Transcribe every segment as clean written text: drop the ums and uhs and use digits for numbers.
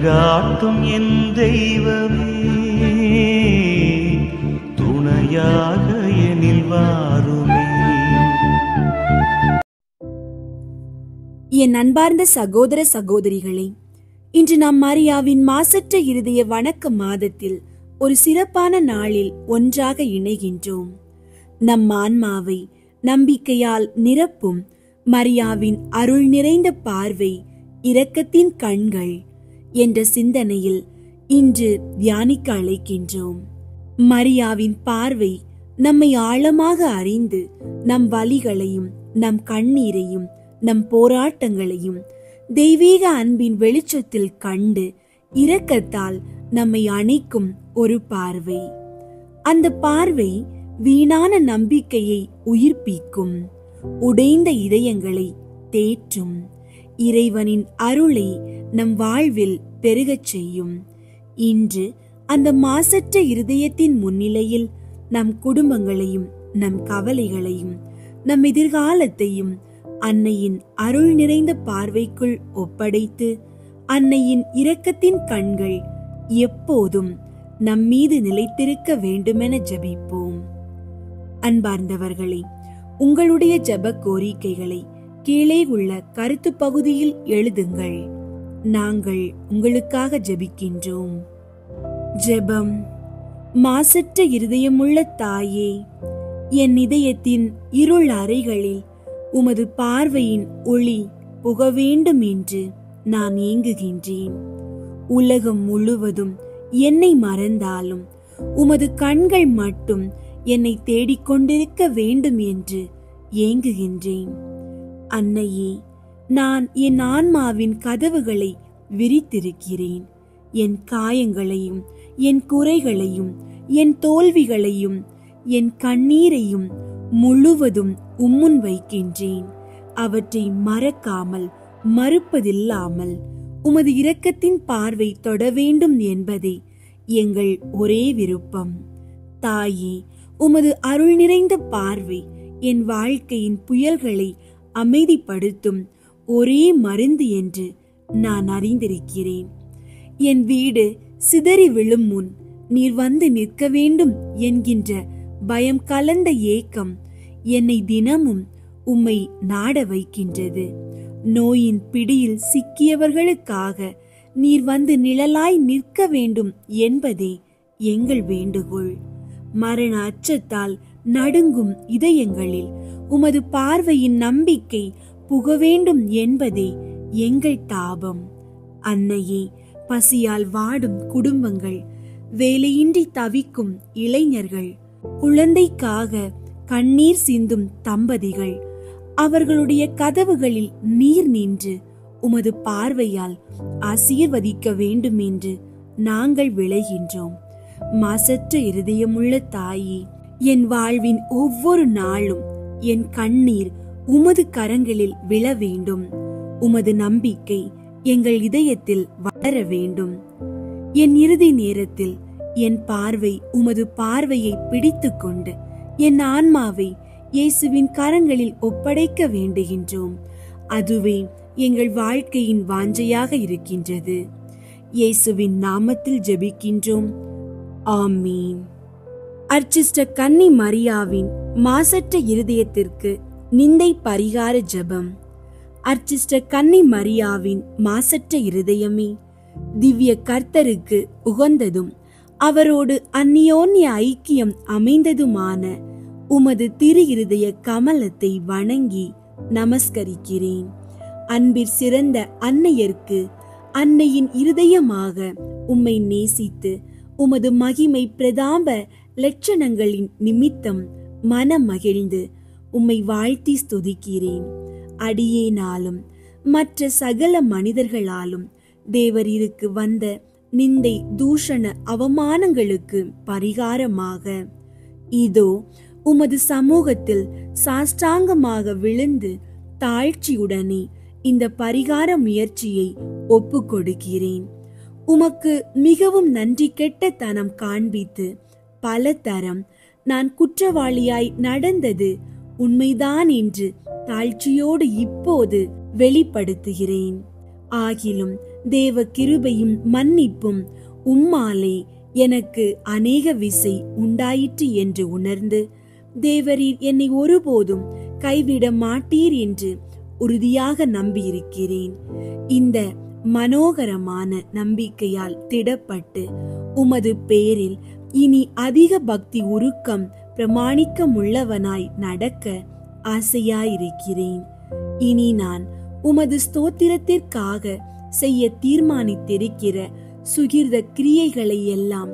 வழிகாட்டும் என் தெய்வமே, துணையாக எனில் வாருமே. என் அன்பார்ந்த சகோதர சகோதரிகளே, இன்று நாம் மரியாவின் மாசற்ற இருதய வணக்க மாதத்தில் ஒரு சிறப்பான நாளில் ஒன்றாக இணைகின்றோம். நம் ஆன்மாவை நம்பிக்கையால் நிரப்பும் மரியாவின் அருள் நிறைந்த பார்வை, இரக்கத்தின் கண்கள் என்ற சிந்தனையில் இன்று தியானிக்க அழைக்கின்றோம். மரியாவின் பார்வை நம்மை ஆழமாக அறிந்து நம் வலிகளையும் நம் கண்ணீரையும் நம் போராட்டங்களையும் தெய்வீக அன்பின் வெளிச்சத்தில் கண்டு இரக்கத்தால் நம்மை அணைக்கும் ஒரு பார்வை. அந்த பார்வை வீணான நம்பிக்கையை உயிர்ப்பிக்கும், உடைந்த இதயங்களை தேற்றும், இறைவனின் அருளை நம் வாழ்வில் பெருகச் செய்யும். இன்று அந்த மாசற்ற இருதயத்தின் முன்னிலையில் நம் குடும்பங்களையும் நம் கவலைகளையும் நம் எதிர்காலத்தையும் அன்னையின் அருள் நிறைந்த பார்வைக்குள் ஒப்படைத்து அன்னையின் இரக்கத்தின் கண்கள் எப்போதும் நம்மீது நிலைத்திருக்க வேண்டுமென ஜெபிப்போம். அன்பார்ந்தவர்களே, உங்களுடைய ஜெப கோரிக்கைகளை கீழே உள்ள கருத்து பகுதியில் எழுதுங்கள். நாங்கள் உங்களுக்காக ஜெபிக்கின்றோம். ஜெபம். மாசற்ற இருதயமுள்ள தாயே, என் இதயத்தின் இருள் அறைகளில் உமது பார்வையின் ஒளி புக வேண்டும் என்று நான் ஏங்குகின்றேன். உலகம் முழுவதும் என்னை மறந்தாலும் உமது கண்கள் மட்டும் என்னை தேடிக்கொண்டிருக்க வேண்டும் என்று ஏங்குகின்றேன். அன்னையே, நான் என் ஆன்மாவின் கதவுகளை விரித்திருக்கிறேன். என் காயங்களையும் என் குறைகளையும் என் தோல்விகளையும் என் கண்ணீரையும் முழுவதும் உம்முன் வைக்கின்றேன். அவற்றை மறக்காமல் மறுப்பதில்லாமல் உமது இரக்கத்தின் பார்வை தொட வேண்டும் என்பதே எங்கள் ஒரே விருப்பம். தாயே, உமது அருள் நிறைந்த பார்வை என் வாழ்க்கையின் புயல்களை அமைதிப்படுத்தும் ஒரே மருந்து என்று நான் அறிந்திருக்கிறேன். என் வீடு சிதறி விழும் முன் நீர் வந்து நிற்க வேண்டும் என்கின்ற பயம் கலந்த ஏக்கம் என்னை தினமும் உம்மை நாட வைக்கின்றது. நோயின் பிடியில் சிக்கியவர்களுக்காக நீர் வந்து நிழலாய் நிற்க வேண்டும் என்பதே எங்கள் வேண்டுகோள். மரண அச்சத்தால் நடுங்கும் இதயங்களில் உமது பார்வையின் நம்பிக்கை புக வேண்டும் என்பதே எங்கள் தாபம். அன்னையே, பசியால் வாடும் குடும்பங்கள், வேலையின்றி தவிக்கும் இளைஞர்கள், குழந்தைக்காக கண்ணீர் சிந்தும் தம்பதிகள், அவர்களுடைய கதவுகளில் நீர் நின்று உமது பார்வையால் ஆசீர்வதிக்க வேண்டும் என்று நாங்கள் விளைகின்றோம். மாசற்ற இருதயமுள்ள தாயே, என் வாழ்வின் ஒவ்வொரு நாளும் என் கண்ணீர் உமது கரங்களில் விழ வேண்டும். உமது நம்பிக்கை எங்கள் இதயத்தில் வளர வேண்டும். என் இறுதி நேரத்தில் என் பார்வை உமது பார்வையை பிடித்து கொண்டு என் ஆன்மாவை இயேசுவின் கரங்களில் ஒப்படைக்க வேண்டுகின்றோம். அதுவே எங்கள் வாழ்க்கையின் வாஞ்சையாக இருக்கின்றது. இயேசுவின் நாமத்தில் ஜெபிக்கின்றோம். ஆமீன். அர்ச்சிஷ்ட கன்னி மரியாவின் மாசற்ற இருதயத்திற்கு நிந்தை பரிகார ஜெபம். அர்ச்சிஷ்ட கன்னி மரியாவின் மாசற்ற இருதயமே, திவ்ய கர்த்தருக்கு உகந்ததும் அவரோடு அந்நியோன்ய ஐக்கியம் அமைந்ததுமான உமது திரு இருதய கமலத்தை வணங்கி நமஸ்கரிக்கிறேன். அன்பிற் சிறந்த அன்னையர்க்கு அன்னையின் இருதயமாக உம்மை நேசித்து உமது மகிமை பிரதாப லட்சணங்களின் நிமித்தம் மனம் மகிழ்ந்து உம்மை வாழ்த்தி ஸ்துதிக்கிறேன். அடியேனாலும் மற்ற சகல மனிதர்களாலும் தேவரீருக்கு வந்த நிந்தை தூஷண அவமானங்களுக்கு பரிகாரமாக இதோ உமது சமூகத்தில் சாஷ்டாங்கமாக விழுந்து தாழ்ச்சியுடனே இந்த பரிகார முயற்சியை ஒப்பு கொடுக்கிறேன். உமக்கு மிகவும் நன்றி கெட்ட தனம் காண்பித்து பல தரம் நான் குற்றவாளியாய் நடந்தது உண்மைதான் என்று தாழ்ச்சியோடு இப்போது வெளிப்படுத்துகிறேன். ஆகிலும் தேவ கிருபையும் மன்னிப்பும் உம்மாலே எனக்கு அநேக விசை உண்டாயிற்று என்று உணர்ந்து, தேவரீர் என்னை ஒருபோதும் கைவிட மாட்டீர் என்று உறுதியாக நம்பியிருக்கிறேன். இந்த மனோகரமான நம்பிக்கையால் திடப்பட்டு உமது பேரில் இனி அதிக பக்தி உருக்கம் பிரமாணிக்கமுள்ளவனாய் நடக்க ஆசையாயிருக்கிறேன். இனி நான் உமது ஸ்தோத்திரத்திற்காக செய்ய தீர்மானித்திருக்கிற சுகிர்த கிரியைகளை எல்லாம்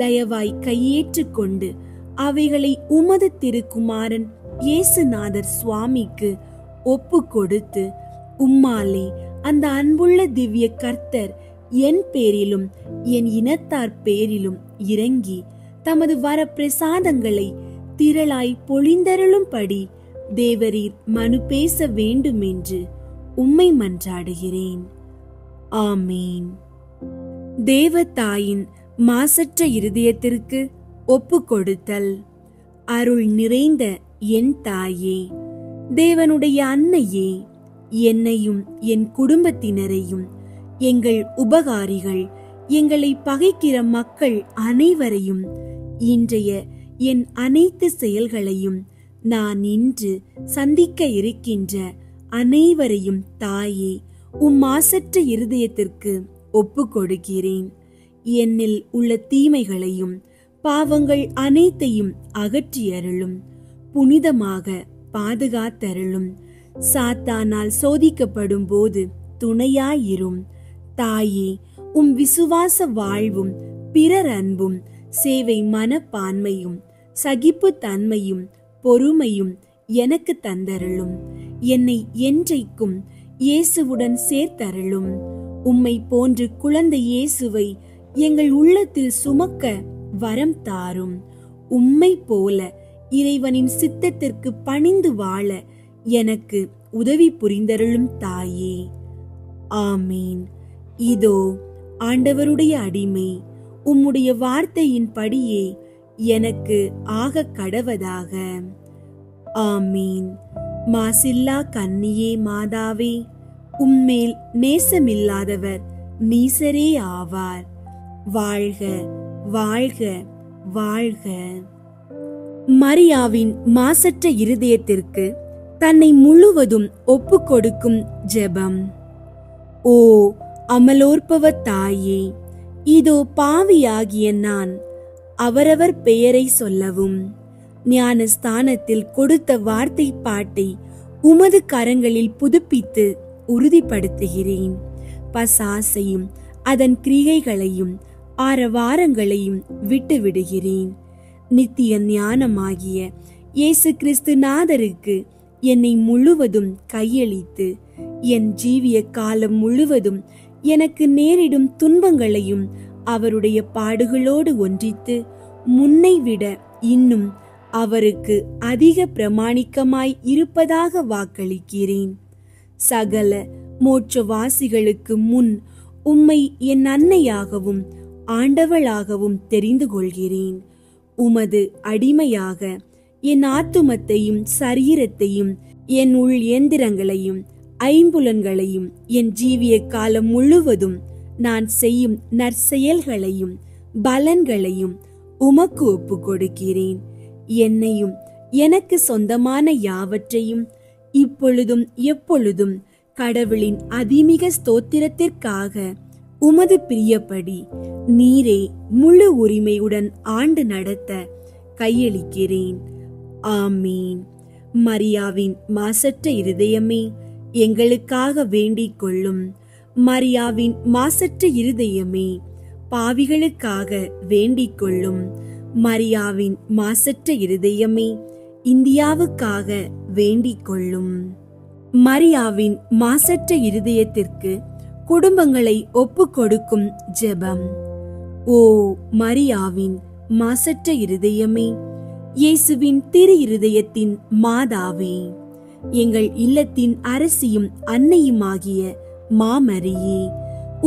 தயவாய் கையேற்று கொண்டு அவைகளை உமது திருக்குமாரன் இயேசுநாதர் சுவாமிக்கு ஒப்பு கொடுத்து, உம்மாலே அந்த அன்புள்ள திவ்ய கர்த்தர் என் பேரிலும் என் இனத்தார் பேரிலும் இறங்கி தமது வர பிரசாதங்களை திரளாய் பொழிந்தருளும்படி தேவரீர் மனு பேச வேண்டும் என்று உம்மை மன்றாடுகிறேன். ஆமீன். தேவதாயின் மாசற்ற இருதயத்திற்கு ஒப்பு கொடுத்தல். அருள் நிறைந்த என் தாயே, தேவனுடைய அன்னையே, என்னையும் என் குடும்பத்தினரையும் எங்கள் உபகாரிகள் எங்களை பகைக்கிற மக்கள் அனைவரையும் இன்றைய என் அனைத்து செயல்களையும் நான் இன்று சந்திக்க இருக்கின்ற அனைவரையும் தாயே உம் மாசற்ற இருதயத்திற்கு ஒப்பு கொடுக்கிறேன். என்னில் உள்ள தீமைகளையும் பாவங்கள் அனைத்தையும் அகற்றியருளும். புனிதமாக பாதுகாத்தருளும். சாத்தானால் சோதிக்கப்படும் போது துணையாயிரும். தாயே, உம் விசுவாச வாழ்வும் பிறர் அன்பும் சேவை மனப்பான்மையும் சகிப்பு தன்மையும் பொறுமையும் எனக்கு தந்தருளும். என்னை என்றைக்கும் இயேசுவுடன் சேர்த்தருளும். உம்மை போன்று குழந்தை இயேசுவை எங்கள் உள்ளத்தில் சுமக்க வரம் தாரும். உம்மை போல இறைவனின் சித்தத்திற்கு பணிந்து வாழ எனக்கு உதவி புரிந்தருளும் தாயே. ஆமீன். இதோ ஆண்டவருடைய அடிமை, உம்முடைய வார்த்தையின் படியே எனக்கு ஆக கடவதாக. ஆமீன். மாசில்லா கன்னியே மாதாவே, உம்மேல் நேசமில்லாதவர் நீசரே ஆவார். வாழ்க வாழ்க வாழ்க. மரியாவின் மாசற்ற இருதயத்திற்கு தன்னை முழுவதும் ஒப்பு கொடுக்கும் ஜெபம். ஓ அமலோற்பவ தாயே, இதோ பாவியாகிய நான் அவரவர் பெயரை சொல்லவும் ஞான ஸ்தானத்தில் கொடுத்த வார்த்தை பாட்டை உமது கரங்களில் புதுப்பித்து உறுதிப்படுத்துகிறேன். பசாசையும் அதன் கிரியைகளையும் ஆரவாரங்களையும் விட்டுவிடுகிறேன். நித்திய ஞானமாகிய இயேசு கிறிஸ்து நாதருக்கு என்னை முழுவதும் கையளித்து என் ஜீவிய காலம் முழுவதும் எனக்கு நேரிடும் துன்பங்களையும் அவருடைய பாடுகளோடு ஒன்றித்து முன்னை விட இன்னும் அவருக்கு அதிக பிரமாணிக்கமாய் இருப்பதாக வாக்களிக்கிறேன். சகல மோட்சவாசிகளுக்கு முன் உம்மை என் அன்னையாகவும் ஆண்டவளாகவும் தெரிந்து கொள்கிறேன். உமது அடிமையாக என் ஆத்துமத்தையும் சரீரத்தையும் என் உள் இயந்திரங்களையும் ஐம்புலன்களையும் என் ஜீவிய காலம் முழுவதும் நான் செய்யும் நற்செயல்களையும் பலன்களையும் உமக்கு ஒப்பு கொடுக்கிறேன். என்னையும் எனக்கு சொந்தமான யாவற்றையும் இப்பொழுதும் எப்பொழுதும் கடவுளின் அதிமிக ஸ்தோத்திரத்திற்காக உமது பிரியப்படி நீரே முழு உரிமையுடன் ஆண்டு நடத்த கையளிக்கிறேன். ஆமீன். மரியாவின் மாசற்ற இருதயமே, எங்களுக்காக வேண்டிக் கொள்ளும். மரியாவின் மாசற்ற இருதயமே, பாவிகளுக்காக வேண்டிக் கொள்ளும். மரியாவின் மாசற்ற இருதயமே, இந்தியாவுக்காக வேண்டிக் கொள்ளும். மரியாவின் மாசற்ற இருதயத்திற்கு குடும்பங்களை ஒப்பு கொடுக்கும் ஜெபம். ஓ மரியாவின் மாசற்ற இருதயமே, இயேசுவின் திரு இருதயத்தின் மாதாவே, எங்கள் இல்லத்தின் அரசியும் அன்னையுமாகிய மாமரியே,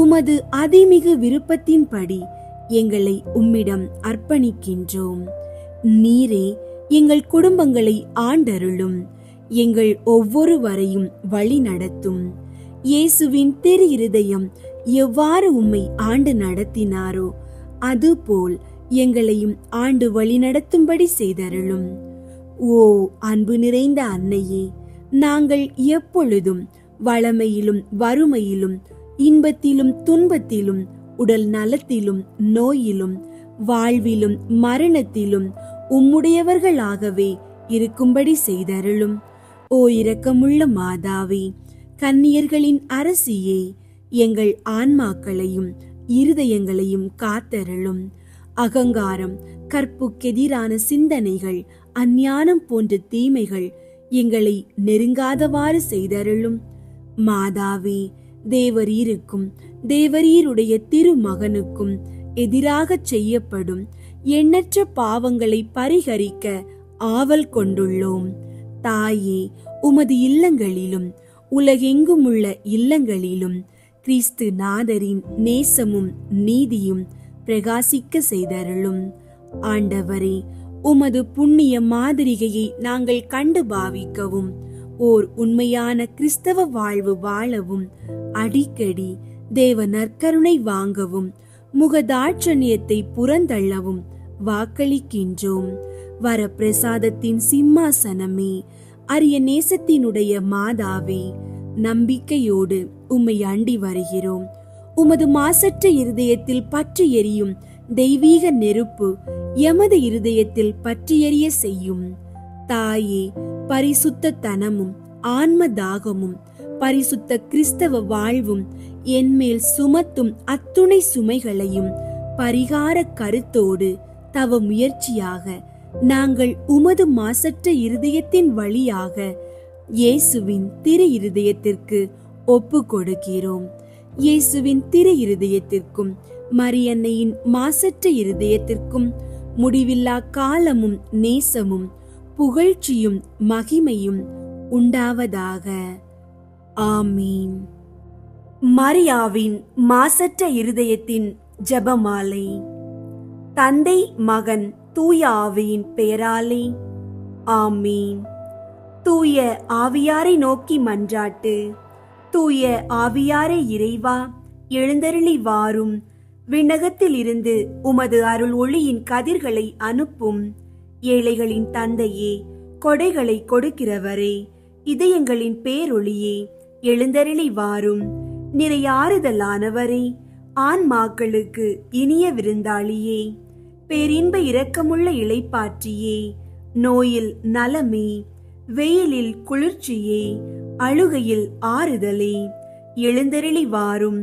உமது அதிமிகு விருப்பத்தின்படி எங்களை உம்மிடம் அர்ப்பணிக்கின்றோம். நீரே எங்கள் குடும்பங்களை ஆண்டருளும். எங்கள் ஒவ்வொருவரையும் வழி நடத்தும். இயேசுவின் திரு இருதயம் எவ்வாறு உம்மை ஆண்டு நடத்தினாரோ அதுபோல் எங்களையும் ஆண்டு வழிநடத்தும்படி செய்தருளும். ஓ அன்பு நிறைந்த அன்னையே, நாங்கள் எப்பொழுதும் வளமையிலும் வறுமையிலும் இன்பத்திலும் துன்பத்திலும் உடல் நலத்திலும் நோயிலும் வாழ்விலும் மரணத்திலும் உம்முடையவர்களாகவே இருக்கும்படி செய்தருளும். ஓ இரக்கமுள்ள மாதாவே, கன்னியர்களின் அரசியே, எங்கள் ஆன்மாக்களையும் இருதயங்களையும் காத்தருளும். அகங்காரம், கற்புக்கெதிரான சிந்தனைகள், அஞ்ஞானம் போன்ற தீமைகள் எங்களை நெருங்காதவாறு செய்தருளும். மாதாவே, தேவரீருக்கும் தேவரீருடைய திருமகனுக்கும் எதிராக செய்யப்படும் எண்ணற்ற பாவங்களை பரிகரிக்க ஆவல் கொண்டுள்ளோம். தாயே, உமது இல்லங்களிலும் உலகெங்கும் உள்ள இல்லங்களிலும் கிறிஸ்து நாதரின் நேசமும் நீதியும் பிரகாசிக்க செய்தருளும். ஆண்டவரே, உமது புண்ணிய மாதிரிகையை நாங்கள் கண்டு பாவிக்கவும் ஓர் உண்மையான கிறிஸ்தவ வாழ்வு வாழவும் அடிக்கடி தேவ நற்கருணை வாங்கவும் முகதாட்சணியத்தை புறந்தள்ளவும் வாக்களிக்கின்றோம். வரப்பிரசாதத்தின் சிம்மாசனமே, அரிய நேசத்தினுடைய மாதாவே, நம்பிக்கையோடு உம்மை அண்டி வருகிறோம். உமது மாசற்ற இருதயத்தில் பற்றி எரியும் தெய்வீக நெருப்பு எமது இருதயத்தில் பற்றி எரிய செய்யும். தாயே, பரிசுத்த தனமும் ஆன்ம தாகமும் பரிசுத்த கிறிஸ்தவ வாழ்வும் என்மேல் சுமத்தும் அத்துணை சுமைகளையும் பரிகார கருத்தோடு தவ முயற்சியாக நாங்கள் உமது மாசற்ற இருதயத்தின் வழியாக இயேசுவின் திரு இருதயத்திற்கு ஒப்பு கொடுக்கிறோம். இயேசுவின் திரு இருதயத்திற்கும் மரியன்னையின் மாசற்ற இருதயத்திற்கும் முடிவில்லா காலமும் நேசமும் புகழ்ச்சியும் மகிமையும் உண்டாவதாக. ஆமீன். மரியாவின் மாசற்ற இருதயத்தின் ஜெபமாலை. தந்தை மகன் தூய ஆவியின் பெயராலே ஆமீன். தூய ஆவியாரை நோக்கி மன்றாட்டு. தூய ஆவியாரே இறைவா, எழுந்தருளி வாரும். விண்ணகத்தில் இருந்து உமது அருள் ஒளியின் கதிர்களை அனுப்பும். ஏழைகளின் தந்தையே, கொடைகளை கொடுக்கிறவரே, இதயங்களின் பேரொளியே, எழுந்தருளி வாரும். நிறையாறுதலானவரே, ஆன்மாக்களுக்கு இனிய விருந்தாளியே, பேரின்ப இரக்கமுள்ள இளைப்பாற்றியே, நோயில் நலமே, வெயிலில் குளிர்ச்சியே, அழுகையில் ஆறுதலே, எழுந்தருளி வாரும்.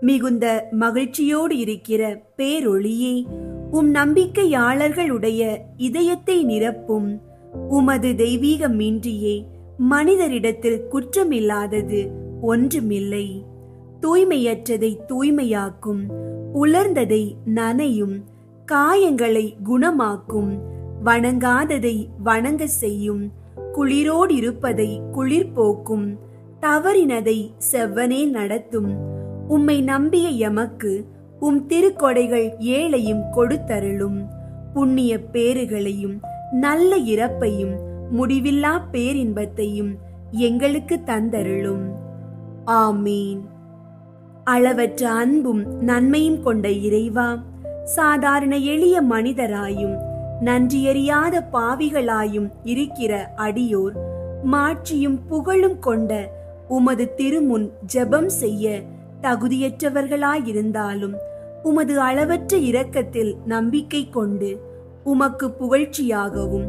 மிகுந்த மகிழ்ச்சியோடு இருக்கிற பேரொளியே, உம் நம்பிக்கையாளர்களுடைய இதயத்தை நிரப்பும். உமது தெய்வீக மீன்றியே மனிதரிடத்தில் குற்றமில்லாதது ஒன்றுமில்லை. தூய்மையற்றதை தூய்மையாக்கும், உலர்ந்ததை நனையும், காயங்களை குணமாக்கும், வணங்காததை வணங்க செய்யும், குளிரோடிருப்பதை குளிர்போக்கும், தவறினதை செவ்வனே நடத்தும். உம்மை நம்பிய எமக்கு உம் திருக்கொடைகள் ஏழையும் கொடுத்தருளும். புண்ணிய பேறுகளையும் நல்ல இறப்பையும் முடிவில்லா பேரின்பத்தையும் எங்களுக்கு தந்தருளும். ஆமீன். அளவற்ற அன்பும் நன்மையும் கொண்ட இறைவா, சாதாரண எளிய மனிதராயும் நன்றியறியாத பாவிகளாயும் இருக்கிற அடியோர் மாட்சியும் புகழும் கொண்ட உமது திருமுன் ஜெபம் செய்ய தகுதியற்றவர்களாயிருந்தாலும் உமது அளவற்ற இரக்கத்தில் நம்பிக்கை கொண்டு உமக்கு புகழ்ச்சியாகவும்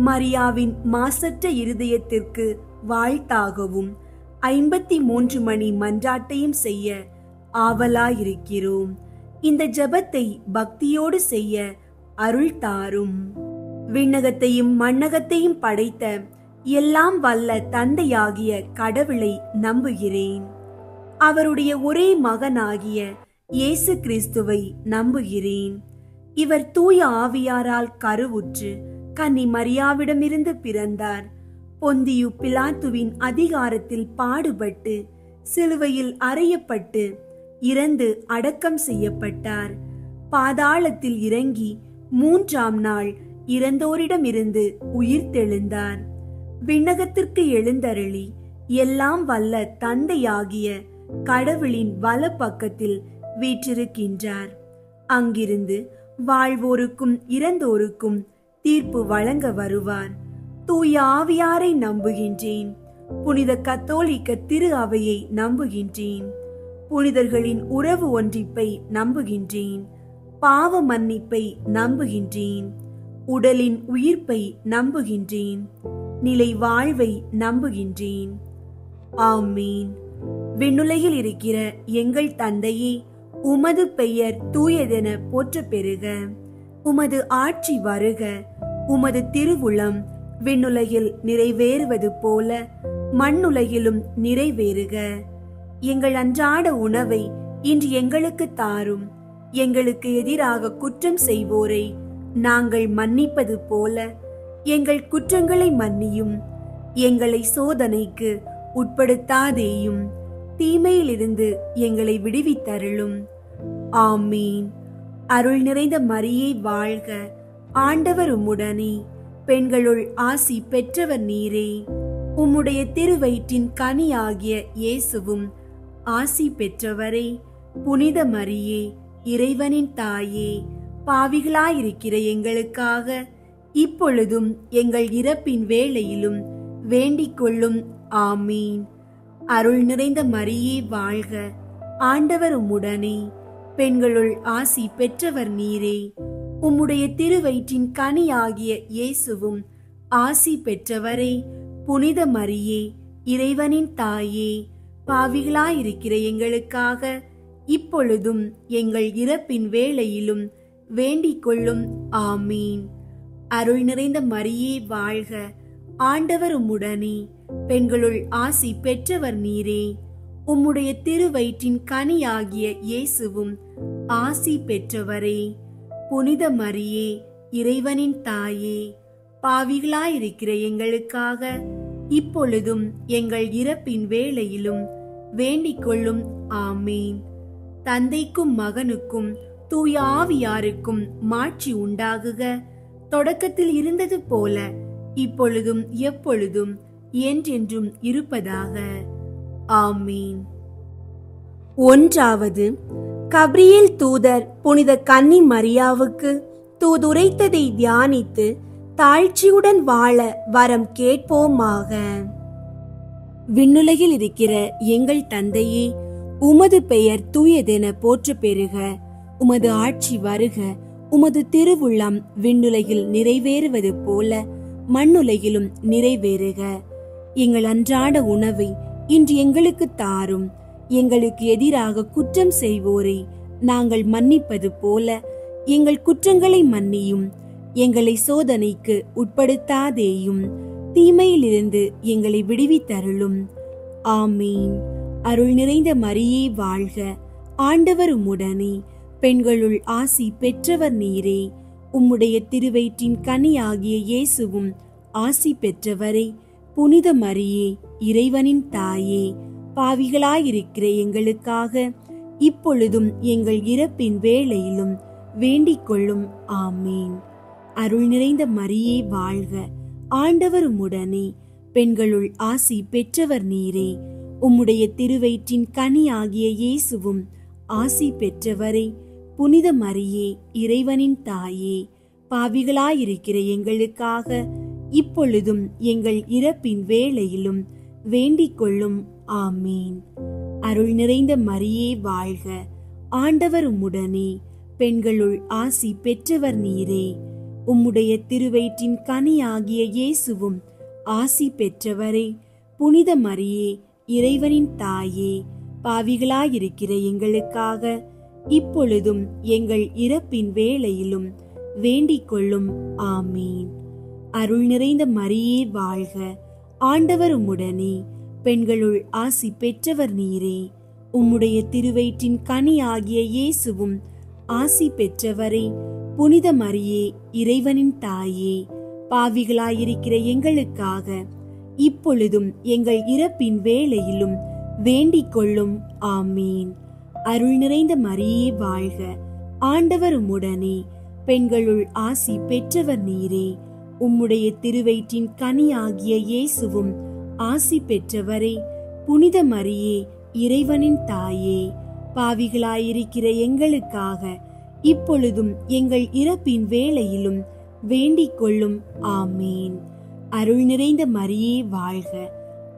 மரியாவின் மாசற்ற இருதயத்திற்கு வாழ்த்தாகவும் 53 மணி மன்றாட்டையும் செய்ய ஆவலாயிருக்கிறோம். இந்த ஜெபத்தை பக்தியோடு செய்ய அருள் தாரும். விண்ணகத்தையும் மண்ணகத்தையும் படைத்த எல்லாம் வல்ல தந்தையாகிய கடவுளை நம்புகிறேன். அவருடைய ஒரே மகனாகிய இயேசு கிறிஸ்துவை நம்புகிறேன். இவர் தூய ஆவியாரால் கருவுற்று கன்னி மரியாவிடமிருந்து பிறந்தார். பொந்தியு பிலாத்துவின் அதிகாரத்தில் பாடுபட்டு சிலுவையில் அறையப்பட்டு இறந்து அடக்கம் செய்யப்பட்டார். பாதாளத்தில் இறங்கி 3ஆம் நாள் இறந்தோரிடமிருந்து உயிர்த்தெழுந்தார். விண்ணகத்திற்கு எழுந்தருளி எல்லாம் வல்ல தந்தையாகிய கடவுளின் வல பக்கத்தில் வீற்றிருக்கின்றார். அங்கிருந்து வாழ்வோருக்கும் இறந்தோருக்கும் தீர்ப்பு வழங்க வருவார். தூய ஆவியாரை நம்புகின்றேன். புனித கத்தோலிக்க திரு அவையை நம்புகின்றேன். புனிதர்களின் உறவு ஒன்றிப்பை நம்புகின்றேன். பாவ மன்னிப்பை நம்புகின்றேன். உடலின் உயிர்ப்பை நம்புகின்றேன். நிலை வாழ்வை நம்புகின்றேன். ஆமீன். விண்ணுலகில் இருக்கிற எங்கள் தந்தையே, உமது பெயர் தூயதென போற்றப் பெறுக. உமது ஆட்சி வருக. உமது திருவுளம் விண்ணுலகில் நிறைவேறுவது போல மண்ணுலகிலும் நிறைவேறுக. எங்கள் அன்றாட உணவை இன்று எங்களுக்கு தாரும். எங்களுக்கு எதிராக குற்றம் செய்வோரை நாங்கள் மன்னிப்பது போல எங்கள் குற்றங்களை மன்னியும். எங்களை சோதனைக்கு உட்படுத்தாதேயும், தீமையிலிருந்து எங்களை விடுவித்தருளும். ஆமீன். அருள் நிறைந்த மரியே வாழ்க. ஆண்டவர் உம்முடனே, பெண்களுள் ஆசி பெற்றவர் நீரே. உம்முடைய திருவயிற்றின் கனியாகிய இயேசுவும் ஆசி பெற்றவரே. புனித மரியே, இறைவனின் தாயே, பாவிகளாயிருக்கிற எங்களுக்காக இப்பொழுதும் எங்கள் இறப்பின் வேளையிலும் வேண்டிக் கொள்ளும். ஆமீன். அருள் நிறைந்த மரியே வாழ்க. ஆண்டவர் உம்முடனே, பெண்களுள் ஆசி பெற்றவர் நீரே. உம்முடைய திருவயிற்றின் கனியாகிய இயேசுவும் ஆசி பெற்றவரே. புனித மரியே, இறைவனின் தாயே, பாவிகளாயிருக்கிற எங்களுக்காக இப்பொழுதும் எங்கள் இறப்பின் வேளையிலும் வேண்டிக் கொள்ளும். ஆமீன். அருள் நிறைந்த மரியே வாழ்க. ஆண்டவர் உம்முடனே, பெண்களுள் ஆசி பெற்றவர் நீரே. உம்முடைய திருவயிற்றின் கனியாகிய இயேசுவும் ஆசி பெற்றவரே. புனித மரியே, இறைவனின் தாயே, பாவிகளாயிருக்கிற எங்களுக்காக இப்பொழுதும் எங்கள் இறப்பின் வேளையிலும் வேண்டிக் கொள்ளும். ஆமீன். தந்தைக்கும் மகனுக்கும் தூய ஆவியாருக்கும் மாட்சி உண்டாகுக. தொடக்கத்தில் இருந்தது போல இப்பொழுதும் எப்பொழுதும் என்றென்றும் இருப்பதாக. ஆமீன். ஒன்றாவது, கப்ரியேல் தூதர் புனித கன்னி மரியாவுக்கு தூதுரைத்ததை தியானித்து தாழ்ச்சியுடன் வாழ வரம் கேட்போமாக. விண்ணுலகில் இருக்கிற எங்கள் தந்தையே, உமது பெயர் தூயதென போற்ற பெறுக. உமது ஆட்சி வருக. உமது திருவுள்ளம் விண்ணுலகில் நிறைவேறுவது போல மண்ணுலகிலும் நிறைவேறுக. எங்கள் அன்றாட உணவை இன்று எங்களுக்கு தாரும். எங்களுக்கு எதிராக குற்றம் செய்வோரை நாங்கள் மன்னிப்பது போல எங்கள் குற்றங்களை மன்னியும். எங்களை சோதனைக்கு உட்படுத்தாதேயும், தீமையிலிருந்து எங்களை விடுவித்தருளும். ஆமீன். அருள் நிறைந்த மரியே வாழ்க. ஆண்டவர் உம்முடனே, பெண்களுள் ஆசி பெற்றவர் நீரே. உம்முடைய திருவயிற்றின் கனியாகிய இயேசுவும் ஆசி பெற்றவரே. புனித மரியே, இறைவனின் தாயே, பாவிகளாயிருக்கிற எங்களுக்காக இப்பொழுதும் எங்கள் இறப்பின் வேளையிலும் வேண்டிக் கொள்ளும். ஆமீன். அருள் நிறைந்த மரியே வாழ்க. ஆண்டவர் உம்முடனே, பெண்களுள் ஆசி பெற்றவர் நீரே. உம்முடைய திருவயிற்றின் கனியாகிய இயேசுவும் ஆசி பெற்றவரே. புனித மரியே, இறைவனின் தாயே, பாவிகளாயிருக்கிற எங்களுக்காக இப்பொழுதும் எங்கள் இறப்பின் வேளையிலும் வேண்டிக் கொள்ளும். ஆமீன். அருள் நிறைந்த மரியே வாழ்க. ஆண்டவர் உம்முடனே, பெண்களுள் ஆசி பெற்றவர் நீரே. உம்முடைய திருவயிற்றின் கனியாகிய இயேசுவும் ஆசி பெற்றவரே. புனித மரியே, இறைவனின் தாயே, பாவிகளாயிருக்கிற எங்களுக்காக இப்பொழுதும் எங்கள் இறப்பின் வேளையிலும் வேண்டிக் கொள்ளும். ஆமீன். அருள் நிறைந்த மரியே வாழ்க. ஆண்டவர் உம்முடனே, பெண்களுள் ஆசி பெற்றவர் நீரே. உம்முடைய திருவயிற்றின் கனியாகிய இயேசுவும் ஆசி பெற்றவரே. புனித மரியே, இறைவனின் தாயே, பாவிகளாயிருக்கிற எங்களுக்காக இப்பொழுதும் எங்கள் இறப்பின் வேளையிலும் வேண்டிக் கொள்ளும். ஆமீன். அருள் நிறைந்த மரியே வாழ்க. ஆண்டவர் உம்முடனே, பெண்களுள் ஆசி பெற்றவர் நீரே. உம்முடைய திருவயிற்றின் கனியாகிய இயேசுவும் ஆசி பெற்றவரே. புனித மரியே, இறைவனின் தாயே, பாவிகளாயிருக்கிற எங்களுக்காக இப்பொழுதும் எங்கள் இறப்பின் வேளையிலும் வேண்டிக் கொள்ளும். ஆமீன். அருள் நிறைந்த மரியே வாழ்க,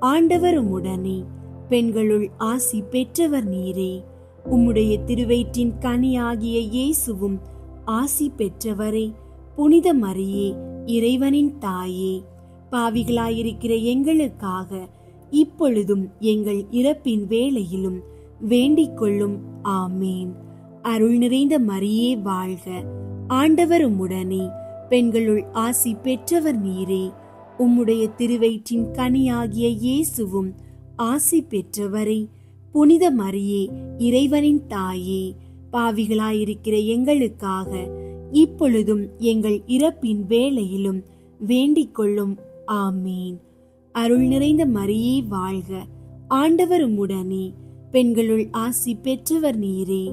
ஆண்டவர் உம்முடனே, பெண்களுள் ஆசி பெற்றவர் நீரே. உம்முடைய திருவயிற்றின் கனியாகிய இயேசுவும் ஆசி பெற்றவரே. புனித மரியே, இறைவனின் தாயே, பாவிகளாயிருக்கிற எங்களுக்காக இப்பொழுதும் எங்கள் இறப்பின் வேளையிலும் வேண்டிக் கொள்ளும். ஆமீன். அருள் நிறைந்த மரியே வாழ்க, ஆண்டவர் உம்முடனே, பெண்களுள் ஆசி பெற்றவர் நீரே. உம்முடைய திருவயிற்றின் கனியாகிய இயேசுவும் ஆசி பெற்றவரே. புனித மரியே, இறைவனின் தாயே, பாவிகளாயிருக்கிற எங்களுக்காக இப்பொழுதும் எங்கள் இறப்பின் வேளையிலும் வேண்டிக் கொள்ளும். ஆமீன். அருள் நிறைந்த மரியே வாழ்க, ஆண்டவர் உம்முடனே, பெண்களுள் ஆசி பெற்றவர் நீரே.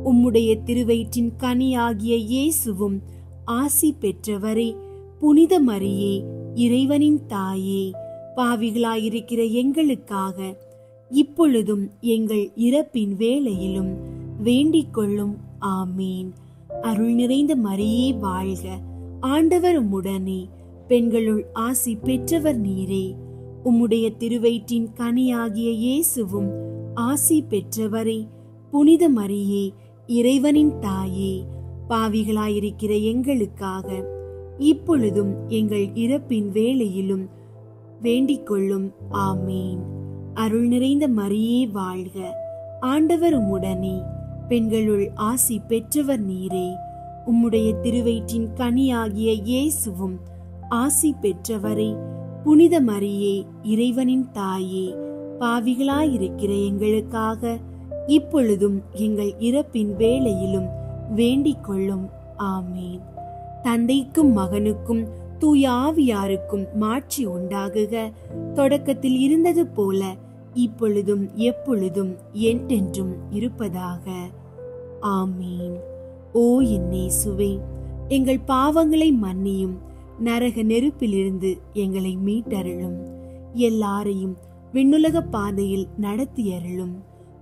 உம்முடைய திருவயிற்றின் கனியாகிய இயேசுவும் ஆசி பெற்றவரே. புனித மரியே, இறைவனின் தாயே, பாவிகளாயிருக்கிற எங்களுக்காக இப்பொழுதும் எங்கள் இறப்பின் வேளையிலும் வேண்டிக் கொள்ளும். ஆமீன். அருள் நிறைந்த மரியே வாழ்க, ஆண்டவர் உம்முடனே, பெண்களுள் ஆசி பெற்றவர் நீரே. உம்முடைய திருவயிற்றின் கனியாகிய இயேசுவும் ஆசி பெற்றவரே. புனித மரியே, இறைவனின் தாயே, பாவிகளாயிருக்கிற எங்களுக்காக இப்பொழுதும் எங்கள் இறப்பின் வேளையிலும் வேண்டிக் கொள்ளும். ஆமீன். அருள் நிறைந்த மரியே வாழ்க, ஆண்டவர் உம்முடனே, பெண்களுள் ஆசி பெற்றவர் நீரே. உம்முடைய திருவயிற்றின் கனியாகிய இயேசுவும் ஆசி பெற்றவரே. புனித மரியே, இறைவனின் தாயே, பாவிகளாயிருக்கிற எங்களுக்காக இப்பொழுதும் எங்கள் இறப்பின் வேளையிலும் வேண்டிக் கொள்ளும். ஆமீன். தந்தைக்கும் மகனுக்கும் தூய ஆவியாருக்கும் மாட்சி உண்டாகுக. தொடக்கத்தில் இருந்தது போல இப்பொழுதும் எப்பொழுதும் என்றென்றும் இருப்பதாக. ஆமீன். ஓ என் இயேசுவே, எங்கள் பாவங்களை மன்னியும், நரக நெருப்பிலிருந்து எங்களை மீட்டருளும், எல்லாரையும் விண்ணுலக பாதையில் நடத்தியருளும்.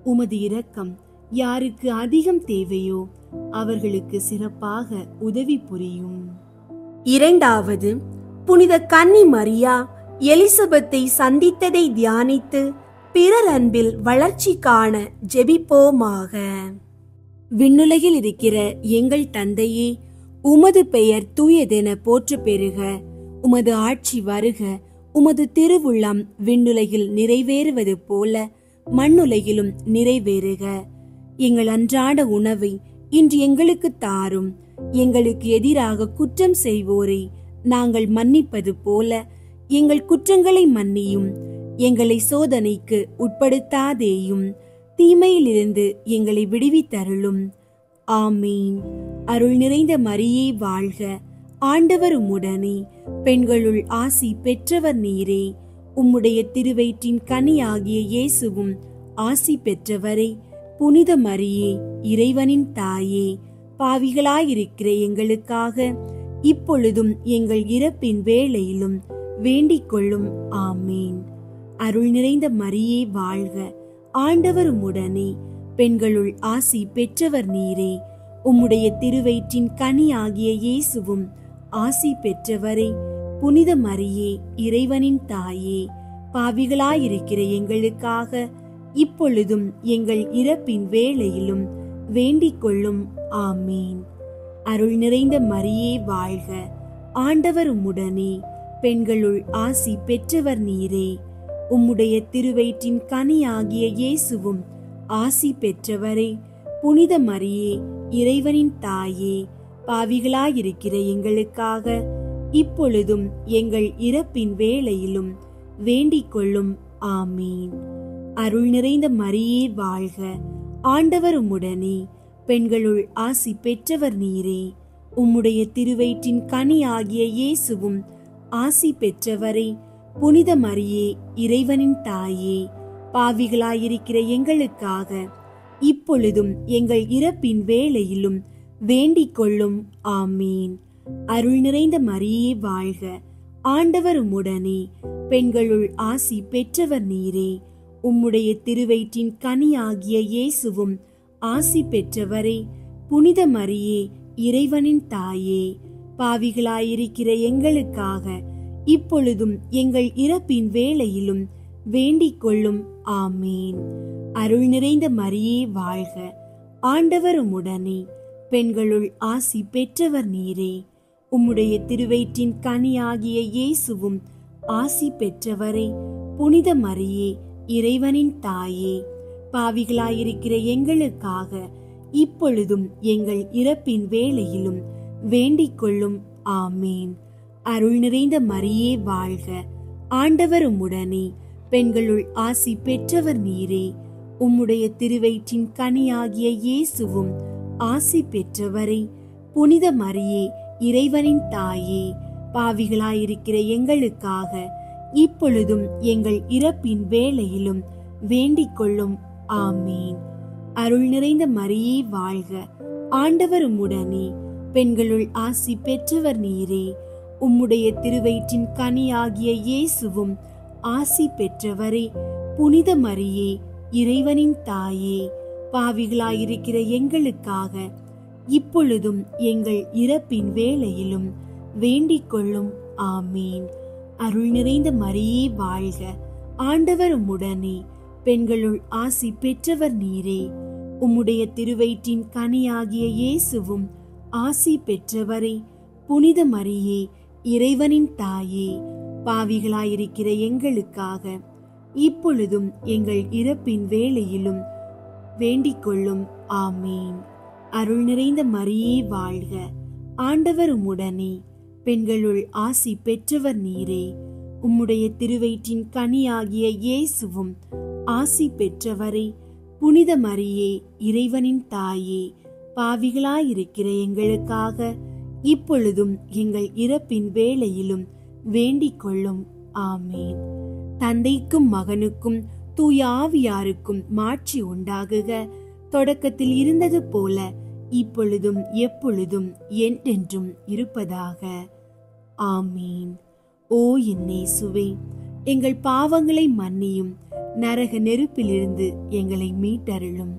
உமது இரக்கம் யாருக்கு அதிகம் தேவையோ அவர்களுக்கு சிறப்பாக உதவி புரியும். இரண்டாவது, புனித கன்னி மரியா எலிசபெத்தை சந்தித்ததை தியானித்து பிறர் அன்பில் வளர்ச்சி காண ஜெபிப்போமாக. விண்ணுலகில் இருக்கிற எங்கள் தந்தையே, உமது பெயர் தூயதென போற்ற பெறுக. உமது ஆட்சி வருக. உமது திருவுள்ளம் விண்ணுலகில் நிறைவேறுவது போல மண்ணுலகிலும் நிறைவேறுக. எங்கள் அன்றாட உணவை இன்று எங்களுக்கு தாரும். எங்களுக்கு எதிராக குற்றம் செய்வோரை நாங்கள் மன்னிப்பது போல எங்கள் குற்றங்களை மன்னியும். எங்களை சோதனைக்கு உட்படுத்தாதேயும், தீமையிலிருந்து எங்களை விடுவித்தருளும். ஆமீன். அருள் நிறைந்த மரியே வாழ்க, ஆண்டவர் உம்முடனே, பெண்களுள் ஆசி பெற்றவர் நீரே. உம்முடைய திருவயிற்றின் கனியாகிய இயேசுவும் ஆசி பெற்றவரே. புனித மரியே, இறைவனின் தாயே, பாவிகளாயிருக்கிற எங்களுக்காக இப்பொழுதும் எங்கள் இறப்பின் வேளையிலும் வேண்டிக் கொள்ளும். ஆமீன். அருள் நிறைந்த மரியே வாழ்க, ஆண்டவர் உம்முடனே, பெண்களுள் ஆசி பெற்றவர் நீரே. உம்முடைய திருவயிற்றின் கனியாகிய இயேசுவும் ஆசி பெற்றவரே. புனித மரியே, இறைவனின் தாயே, பாவிகளாயிருக்கிற எங்களுக்காக இப்பொழுதும் எங்கள் இறப்பின் வேளையிலும் வேண்டிக் கொள்ளும். ஆமீன். அருள் நிறைந்த மரியே வாழ்க, ஆண்டவர் உம்முடனே, பெண்களுள் ஆசி பெற்றவர் நீரே. உம்முடைய திருவயிற்றின் கனியாகிய இயேசுவும் ஆசி பெற்றவரே. புனித மரியே, இறைவனின் தாயே, பாவிகளாயிருக்கிற எங்களுக்காக இப்பொழுதும் எங்கள் இறப்பின் வேளையிலும் வேண்டிக் கொள்ளும். ஆமீன். அருள் நிறைந்த மரியே வாழ்க, ஆண்டவர் உம்முடனே, பெண்களுள் ஆசி பெற்றவர் நீரே. உம்முடைய திருவயிற்றின் கனியாகிய இயேசுவும் ஆசி பெற்றவரே. புனித மரியே, இறைவனின் தாயே, பாவிகளாயிருக்கிற எங்களுக்காக இப்பொழுதும் எங்கள் இறப்பின் வேளையிலும் வேண்டிக் கொள்ளும். ஆமீன். அருள் நிறைந்த மரியே வாழ்க, ஆண்டவர் உம்முடனே, பெண்களுள் ஆசி பெற்றவர் நீரே. உம்முடைய திருவயிற்றின் கனியாகிய இயேசுவும் ஆசி பெற்றவரே. புனித மரியே, இறைவனின் தாயே, பாவிகளாயிருக்கிற எங்களுக்காக இப்பொழுதும் எங்கள் இறப்பின் வேளையிலும் வேண்டிக் கொள்ளும். ஆமீன். அருள் நிறைந்த மரியே வாழ்க. ஆண்டவர் உம்முடனே, பெண்களுள் ஆசி பெற்றவர் நீரே. உம்முடைய திருவயிற்றின் கனியாகிய இயேசுவும் ஆசி பெற்றவரே. புனித மரியே, இறைவனின் தாயே, பாவிகளாயிருக்கிற எங்களுக்காக இப்பொழுதும் எங்கள் இறப்பின் வேளையிலும் வேண்டிக் கொள்ளும். ஆமீன். அருள் நிறைந்த மரியே வாழ்க. ஆண்டவர் உம்முடனே, பெண்களுள் ஆசி பெற்றவர் நீரே. உம்முடைய திருவயிற்றின் கனியாகிய இயேசுவும் ஆசி பெற்றவரே. புனித மரியே, இறைவனின் தாயே, பாவிகளாயிருக்கிற எங்களுக்காக இப்பொழுதும் எங்கள் இறப்பின் வேளையிலும் வேண்டிக் கொள்ளும். ஆமீன். அருள் நிறைந்த மரியே வாழ்க. ஆண்டவர் உம்முடனே, பெண்களுள் ஆசி பெற்றவர் நீரே. உம்முடைய திருவயிற்றின் கனியாகிய இயேசுவும் ஆசி பெற்றவரே. புனித மரியே, இறைவனின் தாயே, பாவிகளாயிருக்கிற எங்களுக்காக இப்பொழுதும் எங்கள் இறப்பின் வேளையிலும் வேண்டிக் கொள்ளும். ஆமீன். அருள் நிறைந்த மரியே வாழ்க. ஆண்டவர் உம்முடனே, பெண்களுள் ஆசி பெற்றவர் நீரே. உம்முடைய திருவயிற்றின் கனியாகிய இயேசுவும் ஆசி பெற்றவரே. புனித மரியே, இறைவனின் தாயே, பாவிகளாயிருக்கிற எங்களுக்காக இப்பொழுதும் எங்கள் இறப்பின் வேளையிலும் வேண்டிக் கொள்ளும். ஆமீன். அருள் நிறைந்த மரியே வாழ்க. ஆண்டவர் உம்முடனே, பெண்களுள் ஆசி பெற்றவர் நீரே. உம்முடைய திருவயிற்றின் கனியாகிய இயேசுவும் ஆசி பெற்றவரே. புனித மரியே, இறைவனின் தாயே, பாவிகளாயிருக்கிற எங்களுக்காக இப்பொழுதும் எங்கள் இறப்பின் வேளையிலும் வேண்டிக் கொள்ளும். ஆமீன். தந்தைக்கும் மகனுக்கும் தூய ஆவியாருக்கும் மாட்சி உண்டாகுக. தொடக்கத்தில் இருந்தது போல இப்பொழுதும் எப்பொழுதும் என்றென்றும் இருப்பதாக. ஆமீன். ஓ என் இயேசுவே, எங்கள் பாவங்களை மன்னியும். நரக நெருப்பிலிருந்து எங்களை மீட்டருளும்.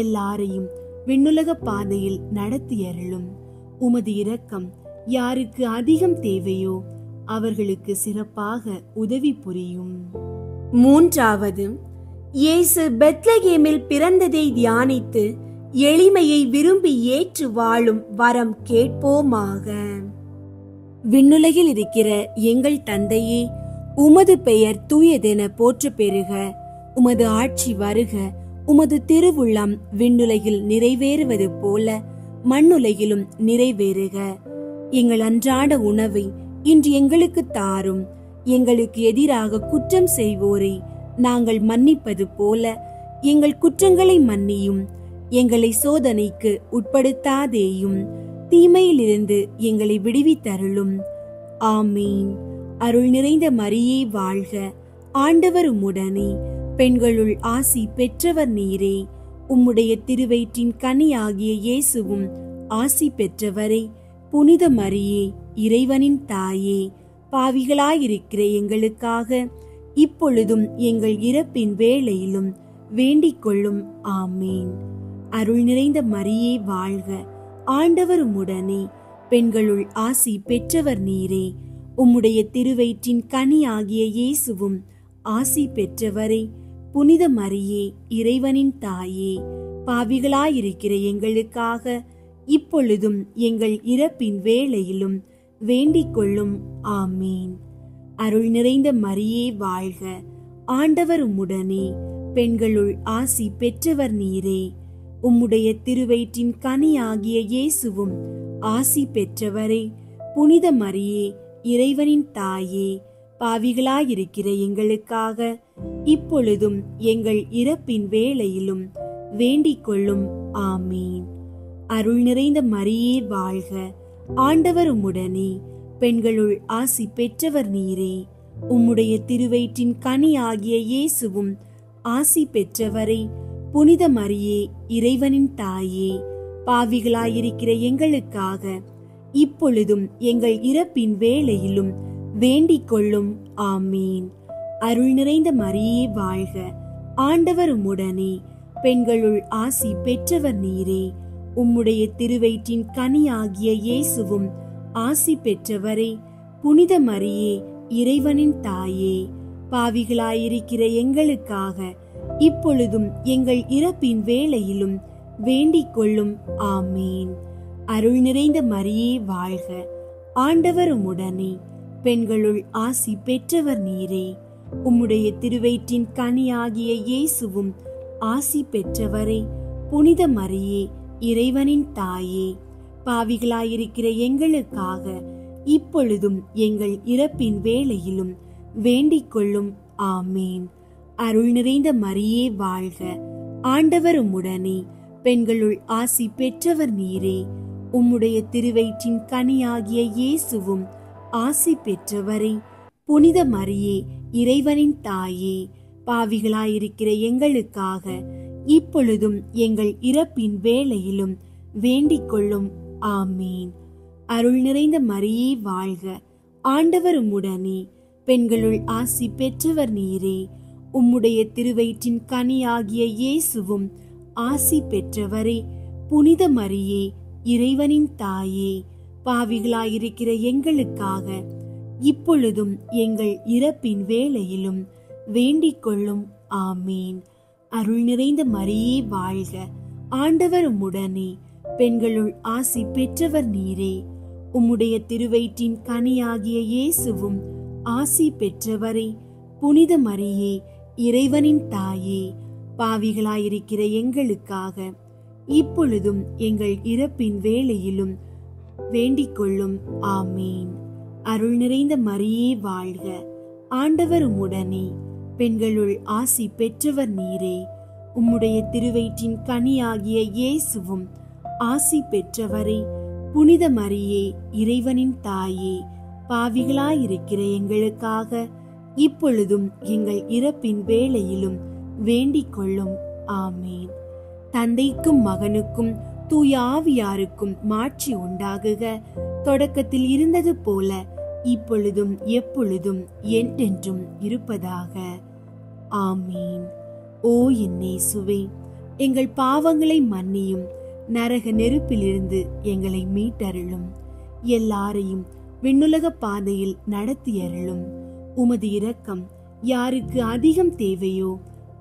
எல்லாரையும் விண்ணுலக பாதையில் நடத்தியருளும். உமது இரக்கம் யாருக்கு அதிகம் தேவையோ அவர்களுக்கு சிறப்பாக உதவி புரியும். மூன்றாவது, இயேசு பெத்லகேமில் பிறந்ததை தியானித்து எளிமையை விரும்பி ஏற்று வாழும் வரம் கேட்போமாக. விண்ணுலகில் இருக்கிற எங்கள் தந்தையே, உமது பெயர் தூயதென போற்ற பெறுக. உமது ஆட்சி வருக. உமது திருவுள்ளம் விண்ணுலகில் நிறைவேறுவது போல மண்ணுலகிலும் நிறைவேறுக. எங்கள் அன்றாட உணவை இன்று எங்களுக்கு தாரும். எங்களுக்கு எதிராக குற்றம் செய்வோரை நாங்கள் மன்னிப்பது போல எங்கள் குற்றங்களை மன்னியும். எங்களை சோதனைக்கு உட்படுத்தாதேயும், தீமையிலிருந்து எங்களை விடுவித்தருளும். ஆமீன். அருள் நிறைந்த மரியே வாழ்க. ஆண்டவர் உம்முடனே, பெண்களுள் ஆசி பெற்றவர் நீரே. உம்முடைய திருவயிற்றின் கனியாகிய இயேசுவும் ஆசி பெற்றவரே. புனித மரியே, இறைவனின் தாயே, பாவிகளாயிருக்கிற எங்களுக்காக இப்பொழுதும் எங்கள் இறப்பின் வேளையிலும் வேண்டிக் கொள்ளும். ஆமீன். அருள் நிறைந்த மரியே வாழ்க. ஆண்டவர் உம்முடனே, பெண்களுள் ஆசி பெற்றவர் நீரே. உம்முடைய திருவயிற்றின் கனியாகிய இயேசுவும் ஆசி பெற்றவரே. புனித மரியே, இறைவனின் தாயே, பாவிகளாயிருக்கிற எங்களுக்காக இப்பொழுதும் எங்கள் இறப்பின் வேளையிலும் வேண்டிக் கொள்ளும். ஆமீன். அருள் நிறைந்த மரியே வாழ்க. ஆண்டவர் உம்முடனே, பெண்களுள் ஆசி பெற்றவர் நீரே. உம்முடைய திருவயிற்றின் கனியாகிய இயேசுவும் ஆசி பெற்றவரே. புனித மரியே, இறைவனின் தாயே, பாவிகளாயிருக்கிற எங்களுக்காக இப்பொழுதும் எங்கள் இறப்பின் வேளையிலும் வேண்டிக் கொள்ளும். ஆமீன். அருள் நிறைந்த மரியே வாழ்க. ஆண்டவர் உம்முடனே, பெண்களுள் ஆசி பெற்றவர் நீரே. உம்முடைய திருவயிற்றின் கனியாகிய இயேசுவும் ஆசி பெற்றவரே. புனித மரியே, இறைவனின் தாயே, பாவிகளாயிருக்கிற எங்களுக்காக இப்பொழுதும் எங்கள் இறப்பின் வேளையிலும் வேண்டிக் கொள்ளும். ஆமீன். அருள் நிறைந்த மரியே வாழ்க. ஆண்டவர் உம்முடனே, பெண்களுள் ஆசி பெற்றவர் நீரே. உம்முடைய திருவயிற்றின் கனியாகிய இயேசுவும் ஆசி பெற்றவரே. புனித மரியே, இறைவனின் தாயே, பாவிகளாயிருக்கிற எங்களுக்காக இப்பொழுதும் எங்கள் இறப்பின் வேளையிலும் வேண்டிக் கொள்ளும். ஆமீன். அருள் நிறைந்த மரியே வாழ்க. ஆண்டவர் உம்முடனே, பெண்களுள் ஆசி பெற்றவர் நீரே. உம்முடைய திருவயிற்றின் கனியாகிய இயேசுவும் ஆசி பெற்றவரே. புனித மரியே, இறைவனின் தாயே, பாவிகளாயிருக்கிற எங்களுக்காக இப்பொழுதும் எங்கள் இறப்பின் வேளையிலும் வேண்டிக் கொள்ளும். ஆமீன். அருள் நிறைந்த மரியே வாழ்க. ஆண்டவர் உம்முடனே, பெண்களுள் ஆசி பெற்றவர் நீரே. உம்முடைய திருவயிற்றின் கனியாகிய இயேசுவும் ஆசி பெற்றவரே. புனித மரியே, இறைவனின் தாயே, பாவிகளாயிருக்கிற எங்களுக்காக இப்பொழுதும் எங்கள் இறப்பின் வேளையிலும் வேண்டிக் கொள்ளும். ஆமீன். அருள் நிறைந்த மரியே வாழ்க. ஆண்டவர் உம்முடனே, பெண்களுள் ஆசி பெற்றவர் நீரே. உம்முடைய திருவயிற்றின் கனியாகிய இயேசுவும் ஆசி பெற்றவரே. புனித மரியே, இறைவனின் தாயே, பாவிகளாயிருக்கிற எங்களுக்காக இப்பொழுதும் எங்கள் இறப்பின் வேளையிலும் வேண்டிக் கொள்ளும். ஆமீன். அருள் நிறைந்த மரியே வாழ்க. ஆண்டவர் உம்முடனே, பெண்களுள் ஆசி பெற்றவர் நீரே. உம்முடைய திருவயிற்றின் கனியாகிய இயேசுவும் ஆசி பெற்றவரே. புனித மரியே, இறைவனின் தாயே, பாவிகளாயிருக்கிற எங்களுக்காக இப்பொழுதும் எங்கள் இறப்பின் வேளையிலும் வேண்டிக் கொள்ளும். ஆமீன். அருள் நிறைந்த மரியே வாழ்க. ஆண்டவர் உம்முடனே, பெண்களுள் ஆசி பெற்றவர் நீரே. உம்முடைய திருவயிற்றின் கனியாகிய இயேசுவும் ஆசி பெற்றவரே. புனித மரியே, இறைவனின் தாயே, பாவிகளாயிருக்கிற எங்களுக்காக இப்பொழுதும் எங்கள் இறப்பின் வேளையிலும் வேண்டிக் கொள்ளும். ஆமீன். தந்தைக்கும் மகனுக்கும் தூய ஆவியாருக்கும் மாட்சி உண்டாகுக. தொடக்கத்தில் இருந்தது போல இப்பொழுதும் எப்பொழுதும் என்றென்றும் இருப்பதாக. ஆமீன். ஓ என் இயேசுவே, எங்கள் பாவங்களை மன்னியும், நரக நெருப்பிலிருந்து எங்களை மீட்டருளும், எல்லாரையும் விண்ணுலக பாதையில் நடத்தியருளும். உமது இரக்கம் யாருக்கு அதிகம் தேவையோ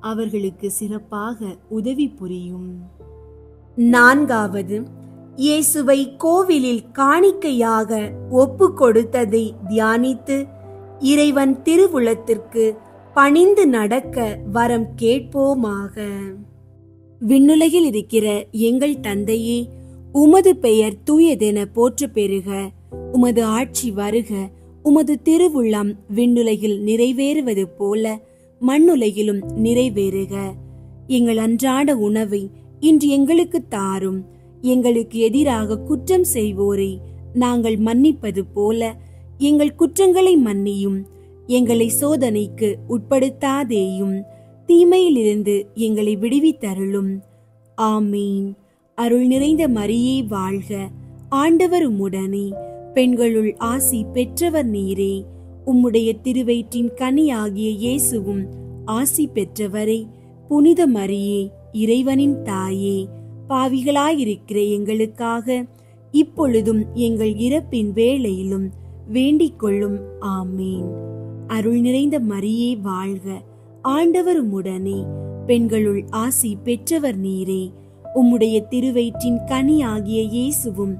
அவர்களுக்கு சிறப்பாக உதவி புரியும். நான்காவது, இயேசுவை கோவிலில் காணிக்கையாக ஒப்பு கொடுத்ததை தியானித்து இறைவன் திருவுளத்திற்கு பணிந்து நடக்க வரம் கேட்போமாக. விண்ணுலகில் இருக்கிற எங்கள் தந்தையே, உமது பெயர் தூயதென போற்ற பெறுக. உமது ஆட்சி வருக. உமது திருவுள்ளம் விண்ணுலகில் நிறைவேறுவது போல மண்ணுலகிலும் நிறைவேறுக. எங்கள் அன்றாட உணவை இன்று எங்களுக்கு தாரும். எங்களுக்கு எதிராக குற்றம் செய்வோரை நாங்கள் மன்னிப்பது போல எங்கள் குற்றங்களை மன்னியும். எங்களை சோதனைக்கு உட்படுத்தாதேயும், தீமையிலிருந்து எங்களை விடுவித்தருளும். ஆமீன். அருள் நிறைந்த மரியே வாழ்க. ஆண்டவர் உம்முடனே, பெண்களுள் ஆசி பெற்றவர் நீரே. உம்முடைய திருவயிற்றின் கனியாகிய இயேசுவும் ஆசி பெற்றவரே. புனித மரியே, இறைவனின் தாயே, பாவிகளாயிருக்கிற எங்களுக்காக இப்பொழுதும் எங்கள் இறப்பின் வேளையிலும் வேண்டிக் கொள்ளும். ஆமீன். அருள் நிறைந்த மரியே வாழ்க. ஆண்டவர் உம்முடனே, பெண்களுள் ஆசி பெற்றவர் நீரே. உம்முடைய திருவயிற்றின் கனியாகிய இயேசுவும்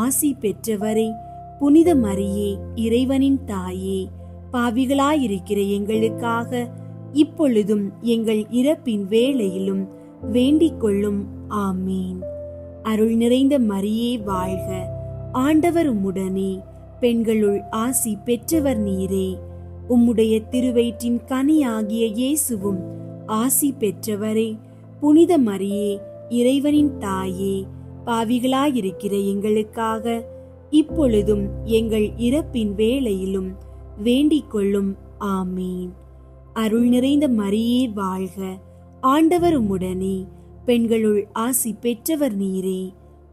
ஆசி பெற்றவரே. புனித மரியே, இறைவனின் தாயே, பாவிகளாயிருக்கிற எங்களுக்காக இப்பொழுதும் எங்கள் இறப்பின் வேளையிலும் வேண்டிக் கொள்ளும். ஆமீன். அருள் நிறைந்த மரியே வாழ்க. ஆண்டவர் உம்முடனே, பெண்களுள் ஆசி பெற்றவர் நீரே. உம்முடைய திருவயிற்றின் கனியாகிய இயேசுவும் ஆசி பெற்றவரே. புனித மரியே, இறைவனின் தாயே, பாவிகளாயிருக்கிற எங்களுக்காக இப்பொழுதும் எங்கள் இறப்பின் வேளையிலும் வேண்டிக் கொள்ளும். ஆமீன். அருள் நிறைந்த மரியே வாழ்க. ஆண்டவர் உம்முடனே, பெண்களுள் ஆசி பெற்றவர் நீரே.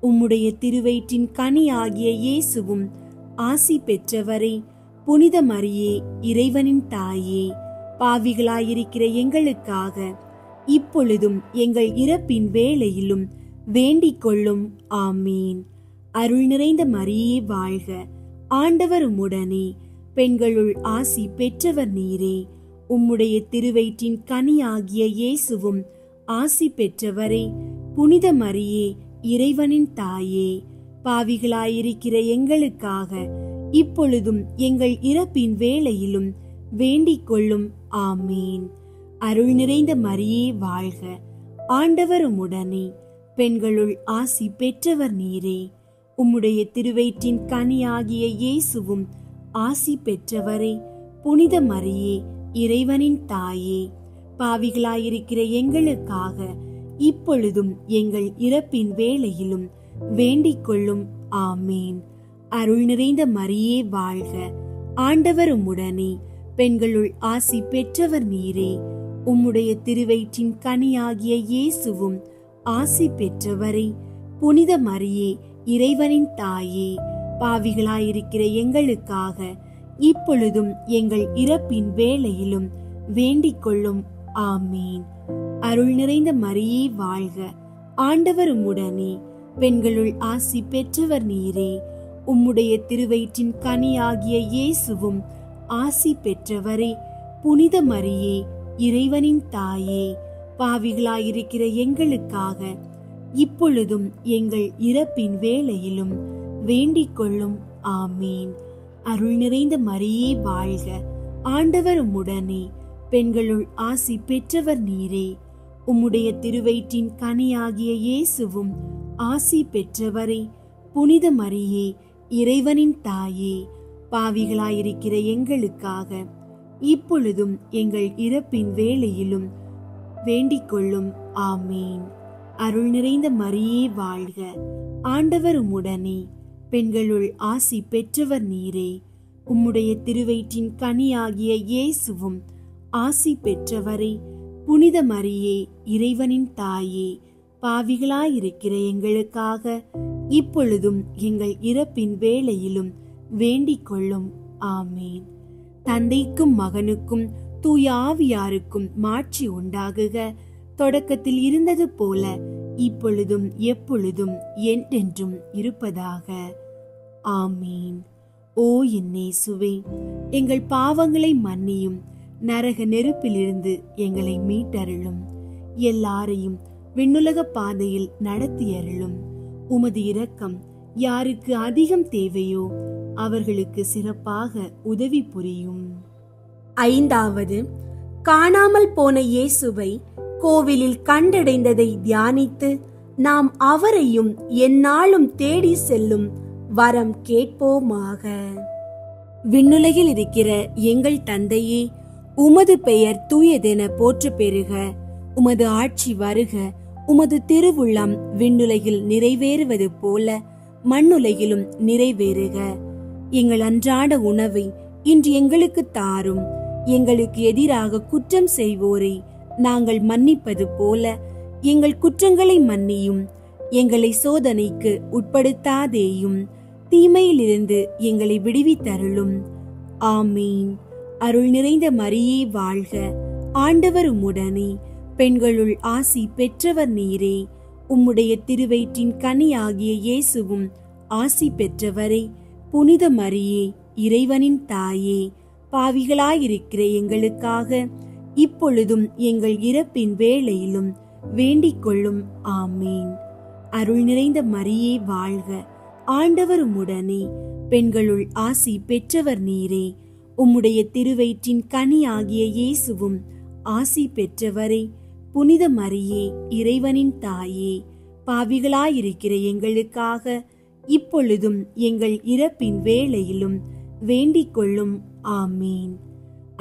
உம்முடைய திருவயிற்றின் கனியாகிய இயேசுவும் ஆசி பெற்றவரே. புனித மரியே, இறைவனின் தாயே, பாவிகளாயிருக்கிற எங்களுக்காக இப்பொழுதும் எங்கள் இறப்பின் வேளையிலும் வேண்டிக் கொள்ளும். ஆமீன். அருள் நிறைந்த மரியே வாழ்க, ஆண்டவர் உம்முடனே, பெண்களுள் ஆசி பெற்றவர் நீரே. உம்முடைய திருவயிற்றின் கனியாகிய இயேசுவும் ஆசி பெற்றவரே. புனித மரியே, இறைவனின் தாயே, பாவிகளாயிருக்கிற எங்களுக்காக இப்பொழுதும் எங்கள் இறப்பின் வேளையிலும் வேண்டிக் கொள்ளும். ஆமீன். அருள் நிறைந்த மரியே வாழ்க, ஆண்டவர் உம்முடனே, பெண்களுள் ஆசி பெற்றவர் நீரே. உம்முடைய திருவயிற்றின் கனியாகிய இயேசுவும் ஆசி பெற்றவரே. புனித மரியே, இறைவனின் தாயே, பாவிகளாயிருக்கிற எங்களுக்காக இப்பொழுதும் எங்கள் இறப்பின் வேளையிலும் வேண்டிக் கொள்ளும். ஆமீன். அருள் நிறைந்த மரியே வாழ்க, ஆண்டவர் உம்முடனே, பெண்களுள் ஆசி பெற்றவர் நீரே. உம்முடைய திருவயிற்றின் கனியாகிய இயேசுவும் ஆசி பெற்றவரே. புனித மரியே, இறைவனின் தாயே, பாவிகளாயிருக்கிற எங்களுக்காக இப்பொழுதும் எங்கள் இறப்பின் வேளையிலும் வேண்டிக் கொள்ளும். ஆமீன். அருள் நிறைந்த மரியே வாழ்க, ஆண்டவர் உம்முடனே, பெண்களுள் ஆசி பெற்றவர் நீரே. உம்முடைய திருவயிற்றின் கனியாகிய இயேசுவும் ஆசி பெற்றவரே. புனித மரியே, இறைவனின் தாயே, பாவிகளாயிருக்கிற எங்களுக்காக இப்பொழுதும் எங்கள் இறப்பின் வேளையிலும் வேண்டிக் கொள்ளும். ஆமீன். அருள் நிறைந்த மரியே வாழ்க, ஆண்டவர் உம்முடனே, பெண்களுள் ஆசி பெற்றவர் நீரே. உம்முடைய திருவயிற்றின் கனியாகிய இயேசுவும் ஆசி பெற்றவரே. புனித மரியே, இறைவனின் தாயே, பாவிகளாயிருக்கிற எங்களுக்காக இப்பொழுதும் எங்கள் இறப்பின் வேளையிலும் வேண்டிக் கொள்ளும். ஆமீன். அருள் நிறைந்த மரியே வாழ்க, ஆண்டவர் உம்முடனே, பெண்களுள் ஆசி பெற்றவர் நீரே. உம்முடைய திருவயிற்றின் கனியாகிய இயேசுவும் ஆசி பெற்றவரே. புனித மரியே, இறைவனின் தாயே, பாவிகளாயிருக்கிற எங்களுக்காக இப்பொழுதும் எங்கள் இறப்பின் வேளையிலும் வேண்டிக் கொள்ளும். ஆமீன். தந்தைக்கும் மகனுக்கும் தூய ஆவியாருக்கும் மாட்சி உண்டாகுக. தொடக்கத்தில் இருந்தது போல இப்பொழுதும் எப்பொழுதும் என்றென்றும் இருப்பதாக. ஆமீன். ஓ என் இயேசுவே, எங்கள் பாவங்களை மன்னியும், நரக நெருப்பிலிருந்து எங்களை மீட்டருளும், எல்லாரையும் விண்ணுலக பாதையில் நடத்தியருளும். உமது இரக்கம் யாருக்கு அதிகம் தேவையோ அவர்களுக்கு சிறப்பாக உதவி புரியும். ஐந்தாவது, காணாமல் போன இயேசுவை கோவிலில் கண்டடைந்ததை தியானித்து நாம் அவரையும் எந்நாளும் தேடி செல்லும் வரம் கேட்போமாக. விண்ணுலகில் இருக்கிற எங்கள் தந்தையே, உமது பெயர் தூயதென போற்ற பெறுக. உமது ஆட்சி வருக. உமது திருவுள்ளம் விண்ணுலகில் நிறைவேறுவது போல மண்ணுலகிலும் நிறைவேறுக. எங்கள் அன்றாட உணவை இன்று எங்களுக்கு தாரும். எங்களுக்கு எதிராக குற்றம் செய்வோரை நாங்கள் மன்னிப்பது போல எங்கள் குற்றங்களை மன்னியும். எங்களை சோதனைக்கு உட்படுத்தாதேயும், தீமையிலிருந்து எங்களை விடுவித்தருளும். ஆமீன். அருள் நிறைந்த மரியே வாழ்க, ஆண்டவர் உம்முடனே, பெண்களுள் ஆசி பெற்றவர் நீரே. உம்முடைய திருவயிற்றின் கனியாகிய இயேசுவும் ஆசி பெற்றவரே. புனித மரியே, இறைவனின் தாயே, பாவிகளாயிருக்கிற எங்களுக்காக இப்பொழுதும் எங்கள் இறப்பின் வேளையிலும் வேண்டிக் கொள்ளும். ஆமீன். அருள் நிறைந்த மரியே வாழ்க, ஆண்டவர் உம்முடனே, பெண்களுள் ஆசி பெற்றவர் நீரே. உம்முடைய திருவயிற்றின் கனியாகிய இயேசுவும் ஆசி பெற்றவரே. புனித மரியே, இறைவனின் தாயே, பாவிகளாயிருக்கிற எங்களுக்காக இப்பொழுதும் எங்கள் இறப்பின் வேளையிலும் வேண்டிக் கொள்ளும். ஆமீன்.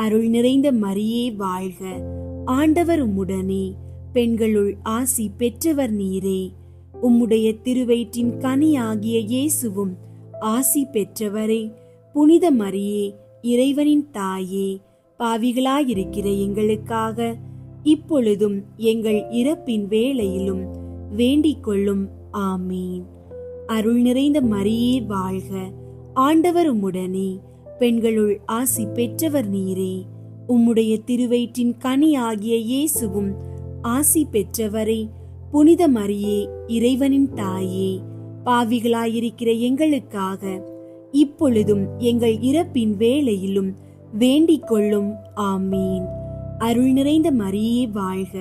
அருள் நிறைந்த மரியே வாழ்க, ஆண்டவர் உம்முடனே, பெண்களுள் ஆசி பெற்றவர் நீரே. உம்முடைய திருவயிற்றின் கனியாகிய இயேசுவும் ஆசி பெற்றவரே. புனித மரியே, இறைவனின் தாயே, பாவிகளாயிருக்கிற எங்களுக்காக இப்பொழுதும் எங்கள் இறப்பின் வேளையிலும் வேண்டிக் கொள்ளும். ஆமீன். அருள் நிறைந்த மரியே வாழ்க, ஆண்டவர் உம்முடனே, பெண்களுள் ஆசி பெற்றவர் நீரே. உம்முடைய திருவயிற்றின் கனியாகிய இயேசுவும் ஆசி பெற்றவரே, புனித மரியே, இறைவனின் தாயே, பாவிகளாயிருக்கிற எங்களுக்காக இப்பொழுதும் எங்கள் இறப்பின் வேளையிலும் வேண்டிக் கொள்ளும். ஆமீன். அருள் நிறைந்த மரியே வாழ்க,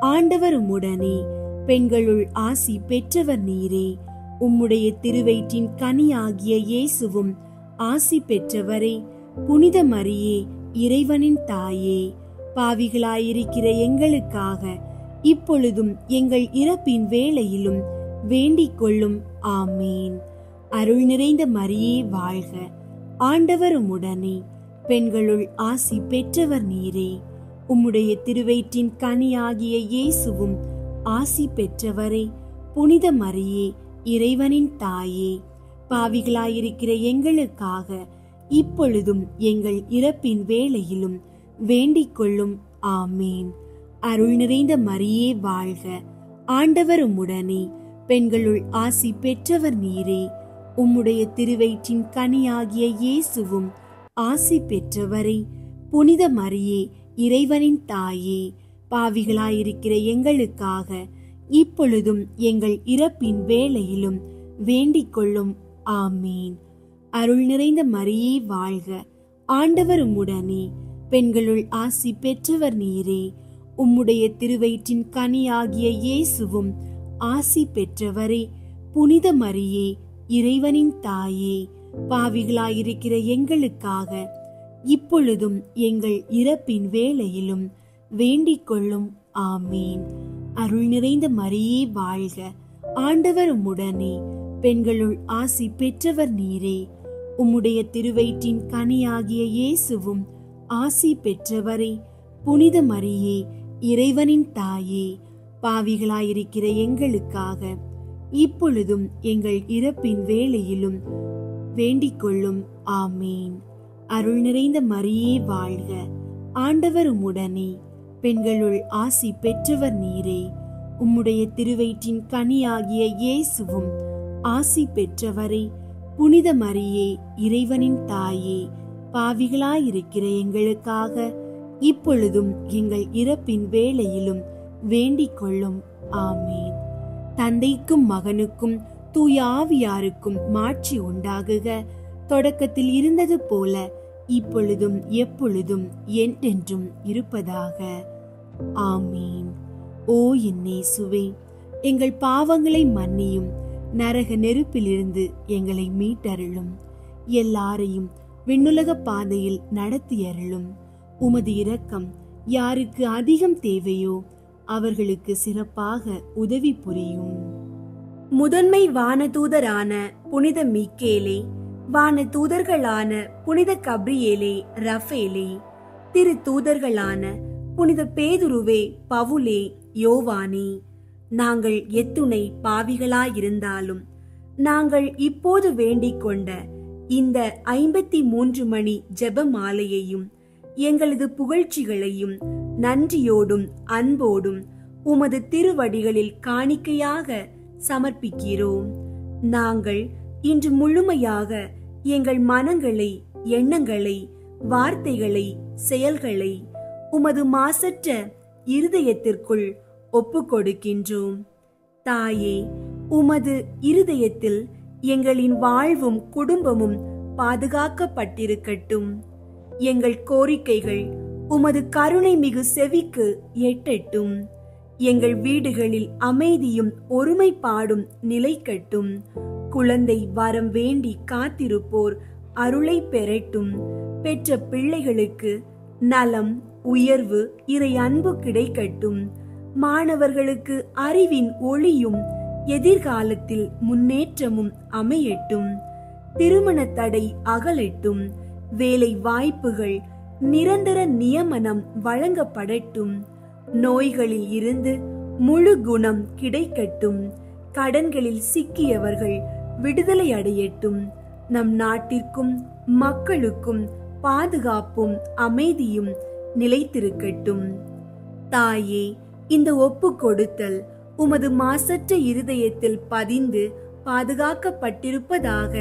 ஆண்டவர் உம்முடனே, பெண்களுள் ஆசி பெற்றவர் நீரே. உம்முடைய திருவயிற்றின் கனியாகிய இயேசுவும் ஆசி பெற்றவரே. புனித மரியே, இறைவனின் தாயே, பாவிகளாயிருக்கிற எங்களுக்காக இப்பொழுதும் எங்கள் இறப்பின் வேளையிலும் வேண்டிக் கொள்ளும். ஆமீன். அருள் நிறைந்த மரியே வாழ்க, ஆண்டவர் உம்முடனே, பெண்களுள் ஆசி பெற்றவர் நீரே. உம்முடைய திருவயிற்றின் கனியாகிய இயேசுவும் ஆசி பெற்றவரே. புனித மரியே, இறைவனின் தாயே, பாவிகளாயிருக்கிற எங்களுக்காக இப்பொழுதும் எங்கள் இறப்பின் வேளையிலும் வேண்டிக் கொள்ளும். ஆமீன். அருள் நிறைந்த மரியே வாழ்க, ஆண்டவர் உம்முடனே, பெண்களுள் ஆசி பெற்றவர் நீரே. உம்முடைய திருவயிற்றின் கனியாகிய இயேசுவும் ஆசி பெற்றவரே. புனித மரியே, இறைவனின் தாயே, பாவிகளாயிருக்கிற எங்களுக்காக இப்பொழுதும் எங்கள் இறப்பின் வேளையிலும் வேண்டிக் கொள்ளும். ஆமீன். அருள் நிறைந்த மரியே வாழ்க, ஆண்டவர் உம்முடனே, பெண்களுள் ஆசி பெற்றவர் நீரே. உம்முடைய திருவயிற்றின் கனியாகிய இயேசுவும் ஆசி பெற்றவரே. புனித மரியே, இறைவனின் தாயே, பாவிகளாயிருக்கிற எங்களுக்காக இப்பொழுதும் எங்கள் இறப்பின் வேளையிலும் வேண்டிக் கொள்ளும். ஆமீன். அருள் நிறைந்த மரியே வாழ்க, ஆண்டவர் உம்முடனே, பெண்களுள் ஆசி பெற்றவர் நீரே. உம்முடைய திருவயிற்றின் கனியாகிய இயேசுவும் ஆசி பெற்றவரே. புனித மரியே, இறைவனின் தாயே, பாவிகளாயிருக்கிற எங்களுக்காக இப்பொழுதும் எங்கள் இறப்பின் வேளையிலும் வேண்டிக் கொள்ளும். ஆமீன். அருள் நிறைந்த மரியே வாழ்க, ஆண்டவர் உம்முடனே, பெண்களுள் ஆசி பெற்றவர் நீரே. உம்முடைய திருவயிற்றின் கனியாகிய இயேசுவும் ஆசி பெற்றவரே. புனித மரியே, இறைவனின் தாயே, பாவிகளாயிருக்கிற எங்களுக்காக இப்பொழுதும் எங்கள் இறப்பின் வேளையிலும் வேண்டிக் கொள்ளும். ஆமீன். தந்தைக்கும் மகனுக்கும் தூய ஆவியாருக்கும் மாட்சி உண்டாகுக. தொடக்கத்தில் இருந்தது போல இப்பொழுதும் எப்பொழுதும் என்றென்றும் இருப்பதாக. ஆமீன். ஓ என் இயேசுவே, எங்கள் பாவங்களை மன்னியும், நரக நெருப்பிலிருந்து எங்களை மீட்டருளும், எல்லாரையும் விண்ணுலக பாதையில் நடத்தியருளும். உமது இரக்கம் யாருக்கு அதிகம் தேவையோ அவர்களுக்கு சிறப்பாக உதவி புரியும். முதன்மை வானதூதரான புனித மீக்கேலே, வானதூதர்களான புனித கப்ரியேலே, ரஃபேலே, திரு தூதர்களான புனித பேதுருவே, பவுலே, யோவானே, நாங்கள் எத்துணை பாவிகளாயிருந்தாலும் நாங்கள் இப்போது வேண்டிக் கொண்ட இந்த 53 மணி ஜெப மாலையையும் எங்களது புகழ்ச்சிகளையும் நன்றியோடும் அன்போடும் உமது திருவடிகளில் காணிக்கையாக சமர்ப்பிக்கிறோம். நாங்கள் இன்று முழுமையாக எங்கள் மனங்களை, எண்ணங்களை, வார்த்தைகளை, செயல்களை உமது மாசற்ற இருதயத்திற்குள் ஒப்புக் கொடுக்கின்றோம். தாயே, உமது இருதயத்தில் எங்களின் வாழ்வும் குடும்பமும் பாதுகாக்கப்பட்டிருக்கட்டும். எங்கள் கோரிக்கைகள் உமது கருணை மிகு செவிக்கு எட்டட்டும். எங்கள் வீடுகளில் அமைதியும் ஒருமைப்பாடும் நிலைக்கட்டும். குழந்தை வரம் வேண்டி காத்திருப்போர் அருளை பெறட்டும். பெற்ற பிள்ளைகளுக்கு நலம், உயர்வு, இறை அன்பு கிடைக்கட்டும். மாணவர்களுக்கு அறிவின் ஒளியும் எதிர்காலத்தில் முன்னேற்றமும் அமையட்டும். திருமண தடை அகலட்டும். வேலை வாய்ப்புகள், நிரந்தர நியமனம் வழங்கப்படட்டும். நோய்களில் இருந்து முழு குணம் கிடைக்கட்டும். கடன்களில் சிக்கியவர்கள் விடுதலை அடையட்டும். நம் நாட்டிற்கும் மக்களுக்கும் பாதுகாப்பும் அமைதியும் நிலைத்திருக்கட்டும். தாயே, இந்த ஒப்பு கொடுத்தல் உமது மாசற்ற இருதயத்தில் பதிந்து பாதுகாக்கப்பட்டிருப்பதாக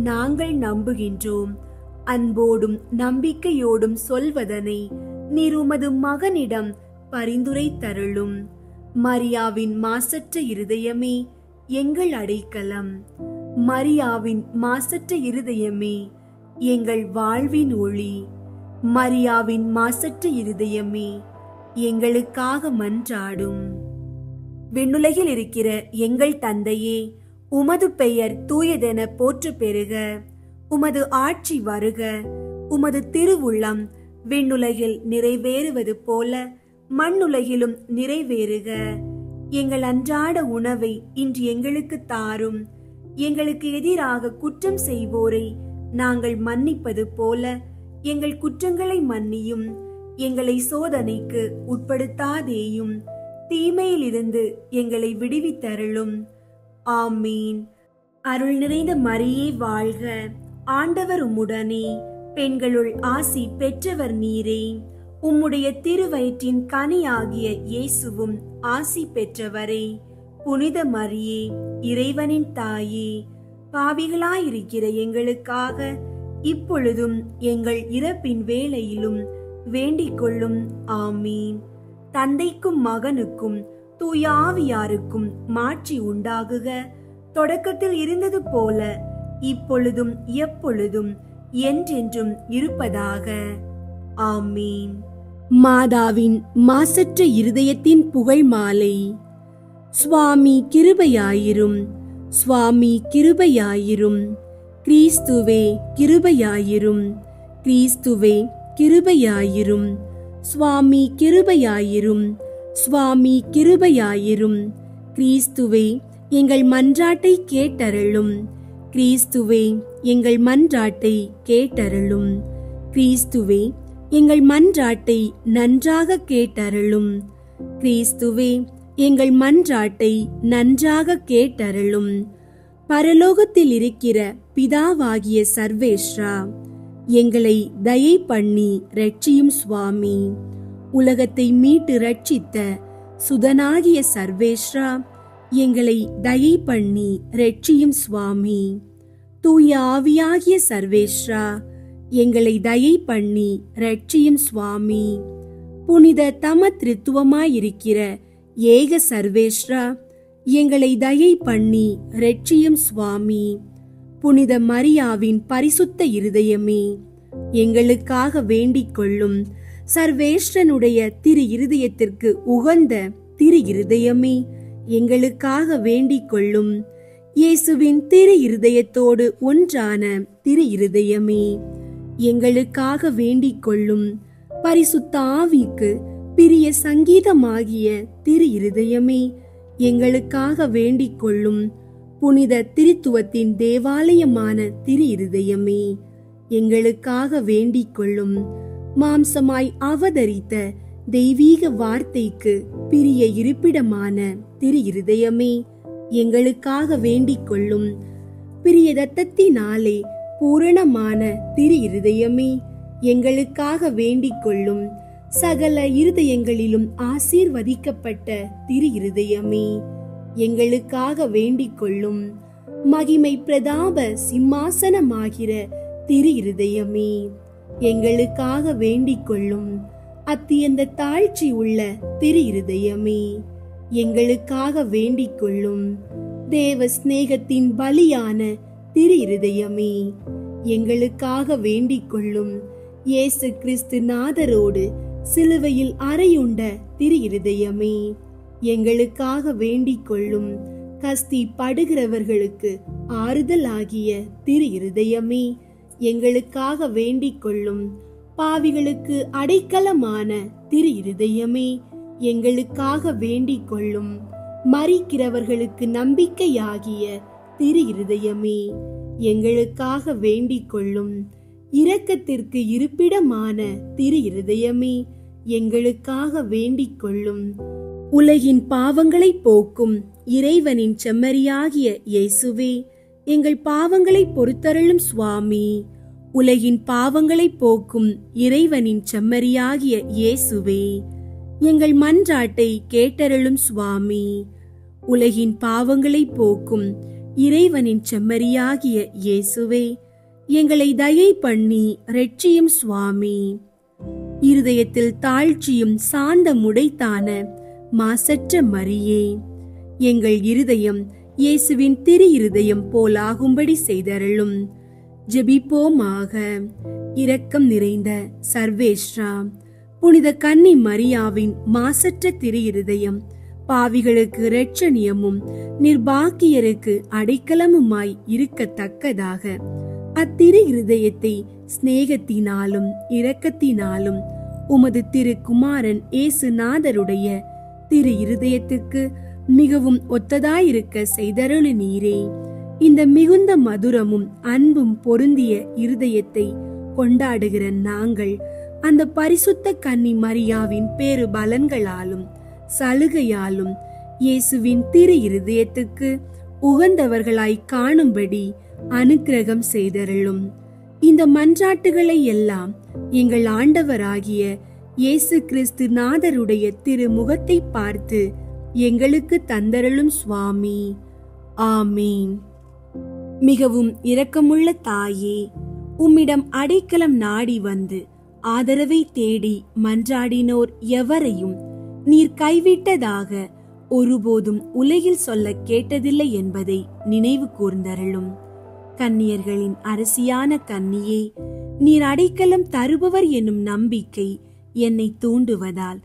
நாங்கள் நம்புகின்றோம். அன்போடும் நம்பிக்கையோடும் சொல்வதனை நீர் உமது மகனிடம் பரிந்துரை தருளும். மரியாவின் மாசற்ற இருதயமே எங்கள் அடைக்கலம். மரியாவின் மாசற்ற இருதயமே எங்கள் வாழ்வின் ஒளி. மரியாவின் மாசற்ற இருதயமே எங்களுக்காக மன்றாடும். விண்ணுலகில் இருக்கிற எங்கள் தந்தையே, உமது பெயர் தூயதென போற்ற பெறுக. உமது ஆட்சி வருக. உமது திருவுள்ளம் விண்ணுலகில் நிறைவேறுவது போல மண்ணுலகிலும் நிறைவேறுக. எங்கள் அன்றாட உணவை இன்று எங்களுக்கு தாரும். எங்களுக்கு எதிராக குற்றம் செய்வோரை நாங்கள் மன்னிப்பது போல எங்கள் குற்றங்களை மன்னியும். எங்களை சோதனைக்கு உட்படுத்தாதேயும், தீமையிலிருந்து எங்களை விடுவித்தருளும். ஆமீன். அருள் நிறைந்த மரியே வாழ்க. ஆண்டவர் உம்முடனே, பெண்களுள் ஆசி பெற்றவர் நீரே. உம்முடைய திருவயிற்றின் கனியாகிய இயேசுவும் ஆசி பெற்றவரே. புனித மரியே, இறைவனின் தாயே, பாவிகளாயிருக்கிற எங்களுக்காக இப்பொழுதும் எங்கள் இறப்பின் வேளையிலும் வேண்டிக் கொள்ளும். ஆமீன். தந்தைக்கும் மகனுக்கும் தூய ஆவியாருக்கும் மாட்சி உண்டாகுக. தொடக்கத்தில் இருந்தது போல இப்பொழுதும் எப்பொழுதும் என்றென்றும் இருப்பதாக. ஆமீன். மாதாவின் மாசற்ற இருதயத்தின் புகழ் மாலை. சுவாமி கிருபையாயிரும். சுவாமி கிருபையாயிரும். கிறிஸ்துவே கிருபையாயிரும். கிறிஸ்துவே கிருபையாயிரும். சுவாமி கிருபையாயிரும். சுவாமி கிருபையாயிரும். கிறிஸ்துவே எங்கள் மன்றாட்டை கேட்டருளும். கிறிஸ்துவே எங்கள் மன்றாட்டை கேட்டருளும். கிறிஸ்துவே எங்கள் மன்றாட்டை நன்றாக கேட்டருளும். கிறிஸ்துவே எங்கள் மன்றாட்டை நன்றாக கேட்டருளும். பரலோகத்தில் இருக்கிற பிதாவாகிய சர்வேஸ்வரா, எங்களை தயை பண்ணி ரட்சியும் சுவாமி. உலகத்தை மீட்டு ரட்சித்த சுதனாகிய சர்வேஸ்வரா, எங்களை தயை பண்ணி ரட்சியும் சுவாமி. தூய ஆவியாகிய சர்வேஸ்வரா, எங்களை தயை பண்ணி ரட்சியும் சுவாமி. புனித தமத்ரித்துவமாயிருக்கிற ஏக சர்வேஸ்வரா, எங்களை தயை பண்ணி ரட்சியும் சுவாமி. புனித மரியாவின் பரிசுத்த இருதயமே, எங்களுக்காக வேண்டிக் கொள்ளும். சர்வேஸ்வரனுடைய திரு இருதயத்திற்கு உகந்த திரு இருதயமே, எங்களுக்காக வேண்டிக் கொள்ளும். இயேசுவின் திரு இருதயத்தோடு ஒன்றான திரு இருதயமே, எங்களுக்காக வேண்டிக் கொள்ளும். பரிசுத்த ஆவிக்கு பிரிய சங்கீதமாகிய திரு இருதயமே, எங்களுக்காக வேண்டிக் கொள்ளும். புனித திருத்துவத்தின் தேவாலயமான திரு இருதயமே, எங்களுக்காக வேண்டிக் கொள்ளும். மாம்சமாய் அவதரித்த தெய்வீக வார்த்தைக்கு பிரிய இருப்பிடமான திரு இருதயமே, எங்களுக்காக வேண்டிக் கொள்ளும். பிரிய தத்தத்தினாலே பூரணமான திரு இருதயமே, எங்களுக்காக வேண்டிக் கொள்ளும். சகல இருதயங்களிலும் ஆசீர்வதிக்கப்பட்ட திரு இருதயமே, எங்களுக்காக வேண்டிக் கொள்ளும். மகிமை பிரதாப சிம்மாசனமாகிற திரு இருதயமே, எங்களுக்காக வேண்டிக் கொள்ளும். அத்தியந்த தாழ்ச்சி உள்ள திரு இருதயமே, எங்களுக்காக வேண்டிக் கொள்ளும். தேவ சிநேகத்தின் பலியான திரு இருதயமே, எங்களுக்காக வேண்டிக் கொள்ளும். இயேசு கிறிஸ்து நாதரோடு சிலுவையில் அறையுண்ட திரு இருதயமே, எங்களுக்காக வேண்டிக் கொள்ளும். கஸ்தி படுகிறவர்களுக்கு ஆறுதல் ஆகிய திரு இருதயமே, எங்களுக்காக வேண்டிக் கொள்ளும். பாவிகளுக்கு அடைக்கலமான திரு இருதயமே, எங்களுக்காக வேண்டிக் கொள்ளும். மரிக்கிறவர்களுக்கு நம்பிக்கையாகிய திரு இருதயமே, எங்களுக்காக வேண்டிக் கொள்ளும். இரக்கத்திற்கு இருப்பிடமான திரு இருதயமே, எங்களுக்காக வேண்டிக் கொள்ளும். உலகின் பாவங்களை போக்கும் இறைவனின் செம்மறியாகிய இயேசுவே, எங்கள் பாவங்களை பொறுத்தருளும் சுவாமி. உலகின் பாவங்களை போக்கும் இறைவனின் செம்மறியாகிய இயேசுவே, எங்கள் மன்றாட்டை கேட்டருளும் சுவாமி. உலகின் பாவங்களை போக்கும் இறைவனின் செம்மறியாகிய இயேசுவே, எங்களை தயை பண்ணி ரட்சியும் சுவாமி. இருதயத்தில் தாழ்ச்சியும் சாந்தமுடைத்தான மாசற்ற மரியே, எங்கள் இருதயம் இயேசுவின் திரு இருதயம் போலாகும்படி செய்தருளும். ஜெபிப்போமாக. இரக்கம் நிறைந்த சர்வேஸ்வரா, புனித கன்னி மரியாவின் மாசற்ற திரு இருதயம் பாவிகளுக்கு இரட்சணியமும் நிர்பாக்கியருக்கு அடைக்கலமுமாய் இருக்கத்தக்கதாக அத்திரு இருதயத்தை சிநேகத்தினாலும் இரக்கத்தினாலும் உமது திரு குமாரன் ஏசுநாதருடைய திரு இருதயத்துக்கு மிகவும் ஒத்ததாயிருக்க செய்தருளு நீரே. இந்த மிகுந்த மதுரமும் அன்பும் பொருந்திய இருதயத்தை கொண்டாடுகிற நாங்கள் அந்த பரிசுத்த கன்னி மரியாவின் பேரு பலன்களாலும் சலுகையாலும் இயேசுவின் திரு இருதயத்துக்கு உகந்தவர்களாய் காணும்படி அனுக்கிரகம் செய்தருளும். இந்த மன்றாட்டுகளை எல்லாம் எங்கள் ஆண்டவராகிய இயேசு கிறிஸ்து நாதருடைய திருமுகத்தை பார்த்து எங்களுக்கு தந்தருளும் சுவாமி. ஆமீன். மிகவும் இரக்கமுள்ள தாயே, உம்மிடம் அடைக்கலம் நாடி வந்து ஆதரவை தேடி மன்றாடினோர் எவரையும் நீர் கைவிட்டதாக ஒருபோதும் உலகில் சொல்ல கேட்டதில்லை என்பதை நினைவு கூர்ந்தருளும். கன்னியர்களின் அரசியான கன்னியே, நீர் அடைக்கலம் தருபவர் என்னும் நம்பிக்கை என்னை தூண்டுவதால்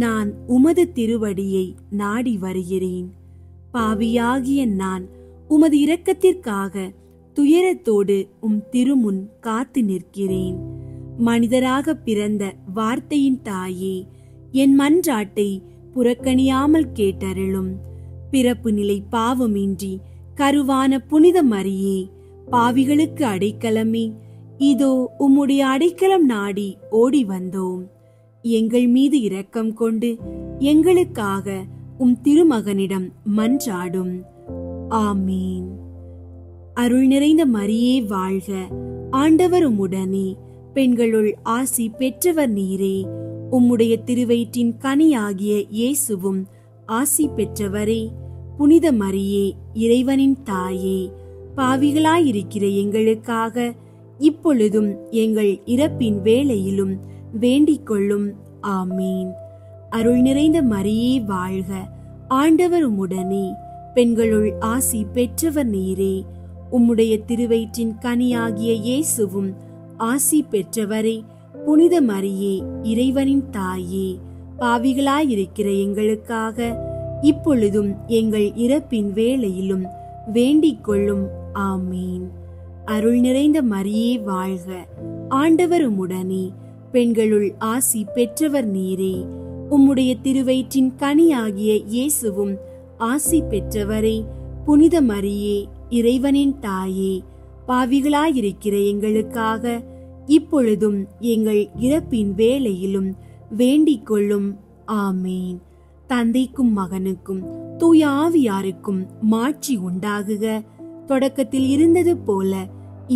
நான் உமது திருவடியை நாடி வருகிறேன். பாவியாகிய நான் உமது இரக்கத்திற்காக துயரத்தோடு திருமுன் காத்து நிற்கிறேன். மனிதராக பிறந்த வார்த்தையின் தாயே, என் மன்றாட்டை புறக்கணியாமல் கேட்டருளும். பிறப்பு நிலை பாவமின்றி கருவான புனித மரியே, பாவிகளுக்கு அடைக்கலமே, இதோ உம்முடைய அடைக்கலம் நாடி ஓடி வந்தோம். எங்கள் மீது இரக்கம் கொண்டு எங்களுக்காக திருமகனிடம் மன்றாடும். ஆமீன். அருள் நிறைந்த மரியே வாழ்க, ஆண்டவர் உம்முடனே, பெண்களுள் ஆசி பெற்றவர் நீரே. உம்முடைய திருவயிற்றின் கனியாகிய இயேசுவும் ஆசி பெற்றவரே. புனித மரியே, இறைவனின் தாயே, பாவிகளாயிருக்கிற எங்களுக்காக இப்பொழுதும் எங்கள் இறப்பின் வேளையிலும் வேண்டிக் கொள்ளும். ஆமீன். அருள் நிறைந்த மரியே வாழ்க, ஆண்டவர் உம்முடனே, பெண்களுள் ஆசி பெற்றவர் நீரே. உம்முடைய திருவயிற்றின் கனியாகிய இயேசுவும் ஆசி பெற்றவரே. புனித மரியே, இறைவனின் தாயே, பாவிகளாயிருக்கிற எங்களுக்காக இப்பொழுதும் எங்கள் இறப்பின் வேளையிலும் வேண்டிக் கொள்ளும். ஆமீன். அருள் நிறைந்த மரியே வாழ்க, ஆண்டவர் உம்முடனே, பெண்களுள் ஆசி பெற்றவர் நீரே. உம்முடைய திருவயிற்றின் கனியாகிய இயேசுவும் ஆசி பெற்றவரே. புனித மரியே, இறைவனின் தாயே, பாவிகளாயிருக்கிற எங்களுக்காக இப்பொழுதும் எங்கள் இறப்பின் வேளையிலும் வேண்டிக் கொள்ளும். ஆமீன். தந்தைக்கும் மகனுக்கும் தூய ஆவியாருக்கும் மாட்சி உண்டாகுக. தொடக்கத்தில் இருந்தது போல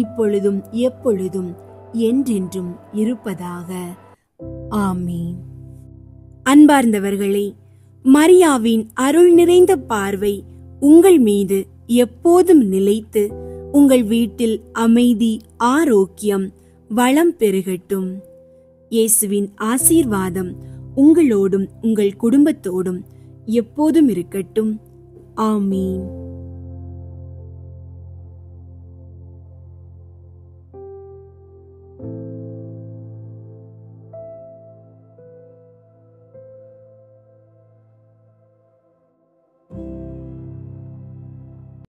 இப்பொழுதும் எப்பொழுதும் என்றென்றும் இருப்பதாக. ஆமீன். அன்பார்ந்தவர்களே, மரியாவின் அருள் நிறைந்த பார்வை உங்கள் மீது எப்போதும் நிலைத்து உங்கள் வீட்டில் அமைதி, ஆரோக்கியம், வளம் பெருகட்டும். இயேசுவின் ஆசீர்வாதம் உங்களோடும் உங்கள் குடும்பத்தோடும் எப்போதும் இருக்கட்டும். ஆமீன்.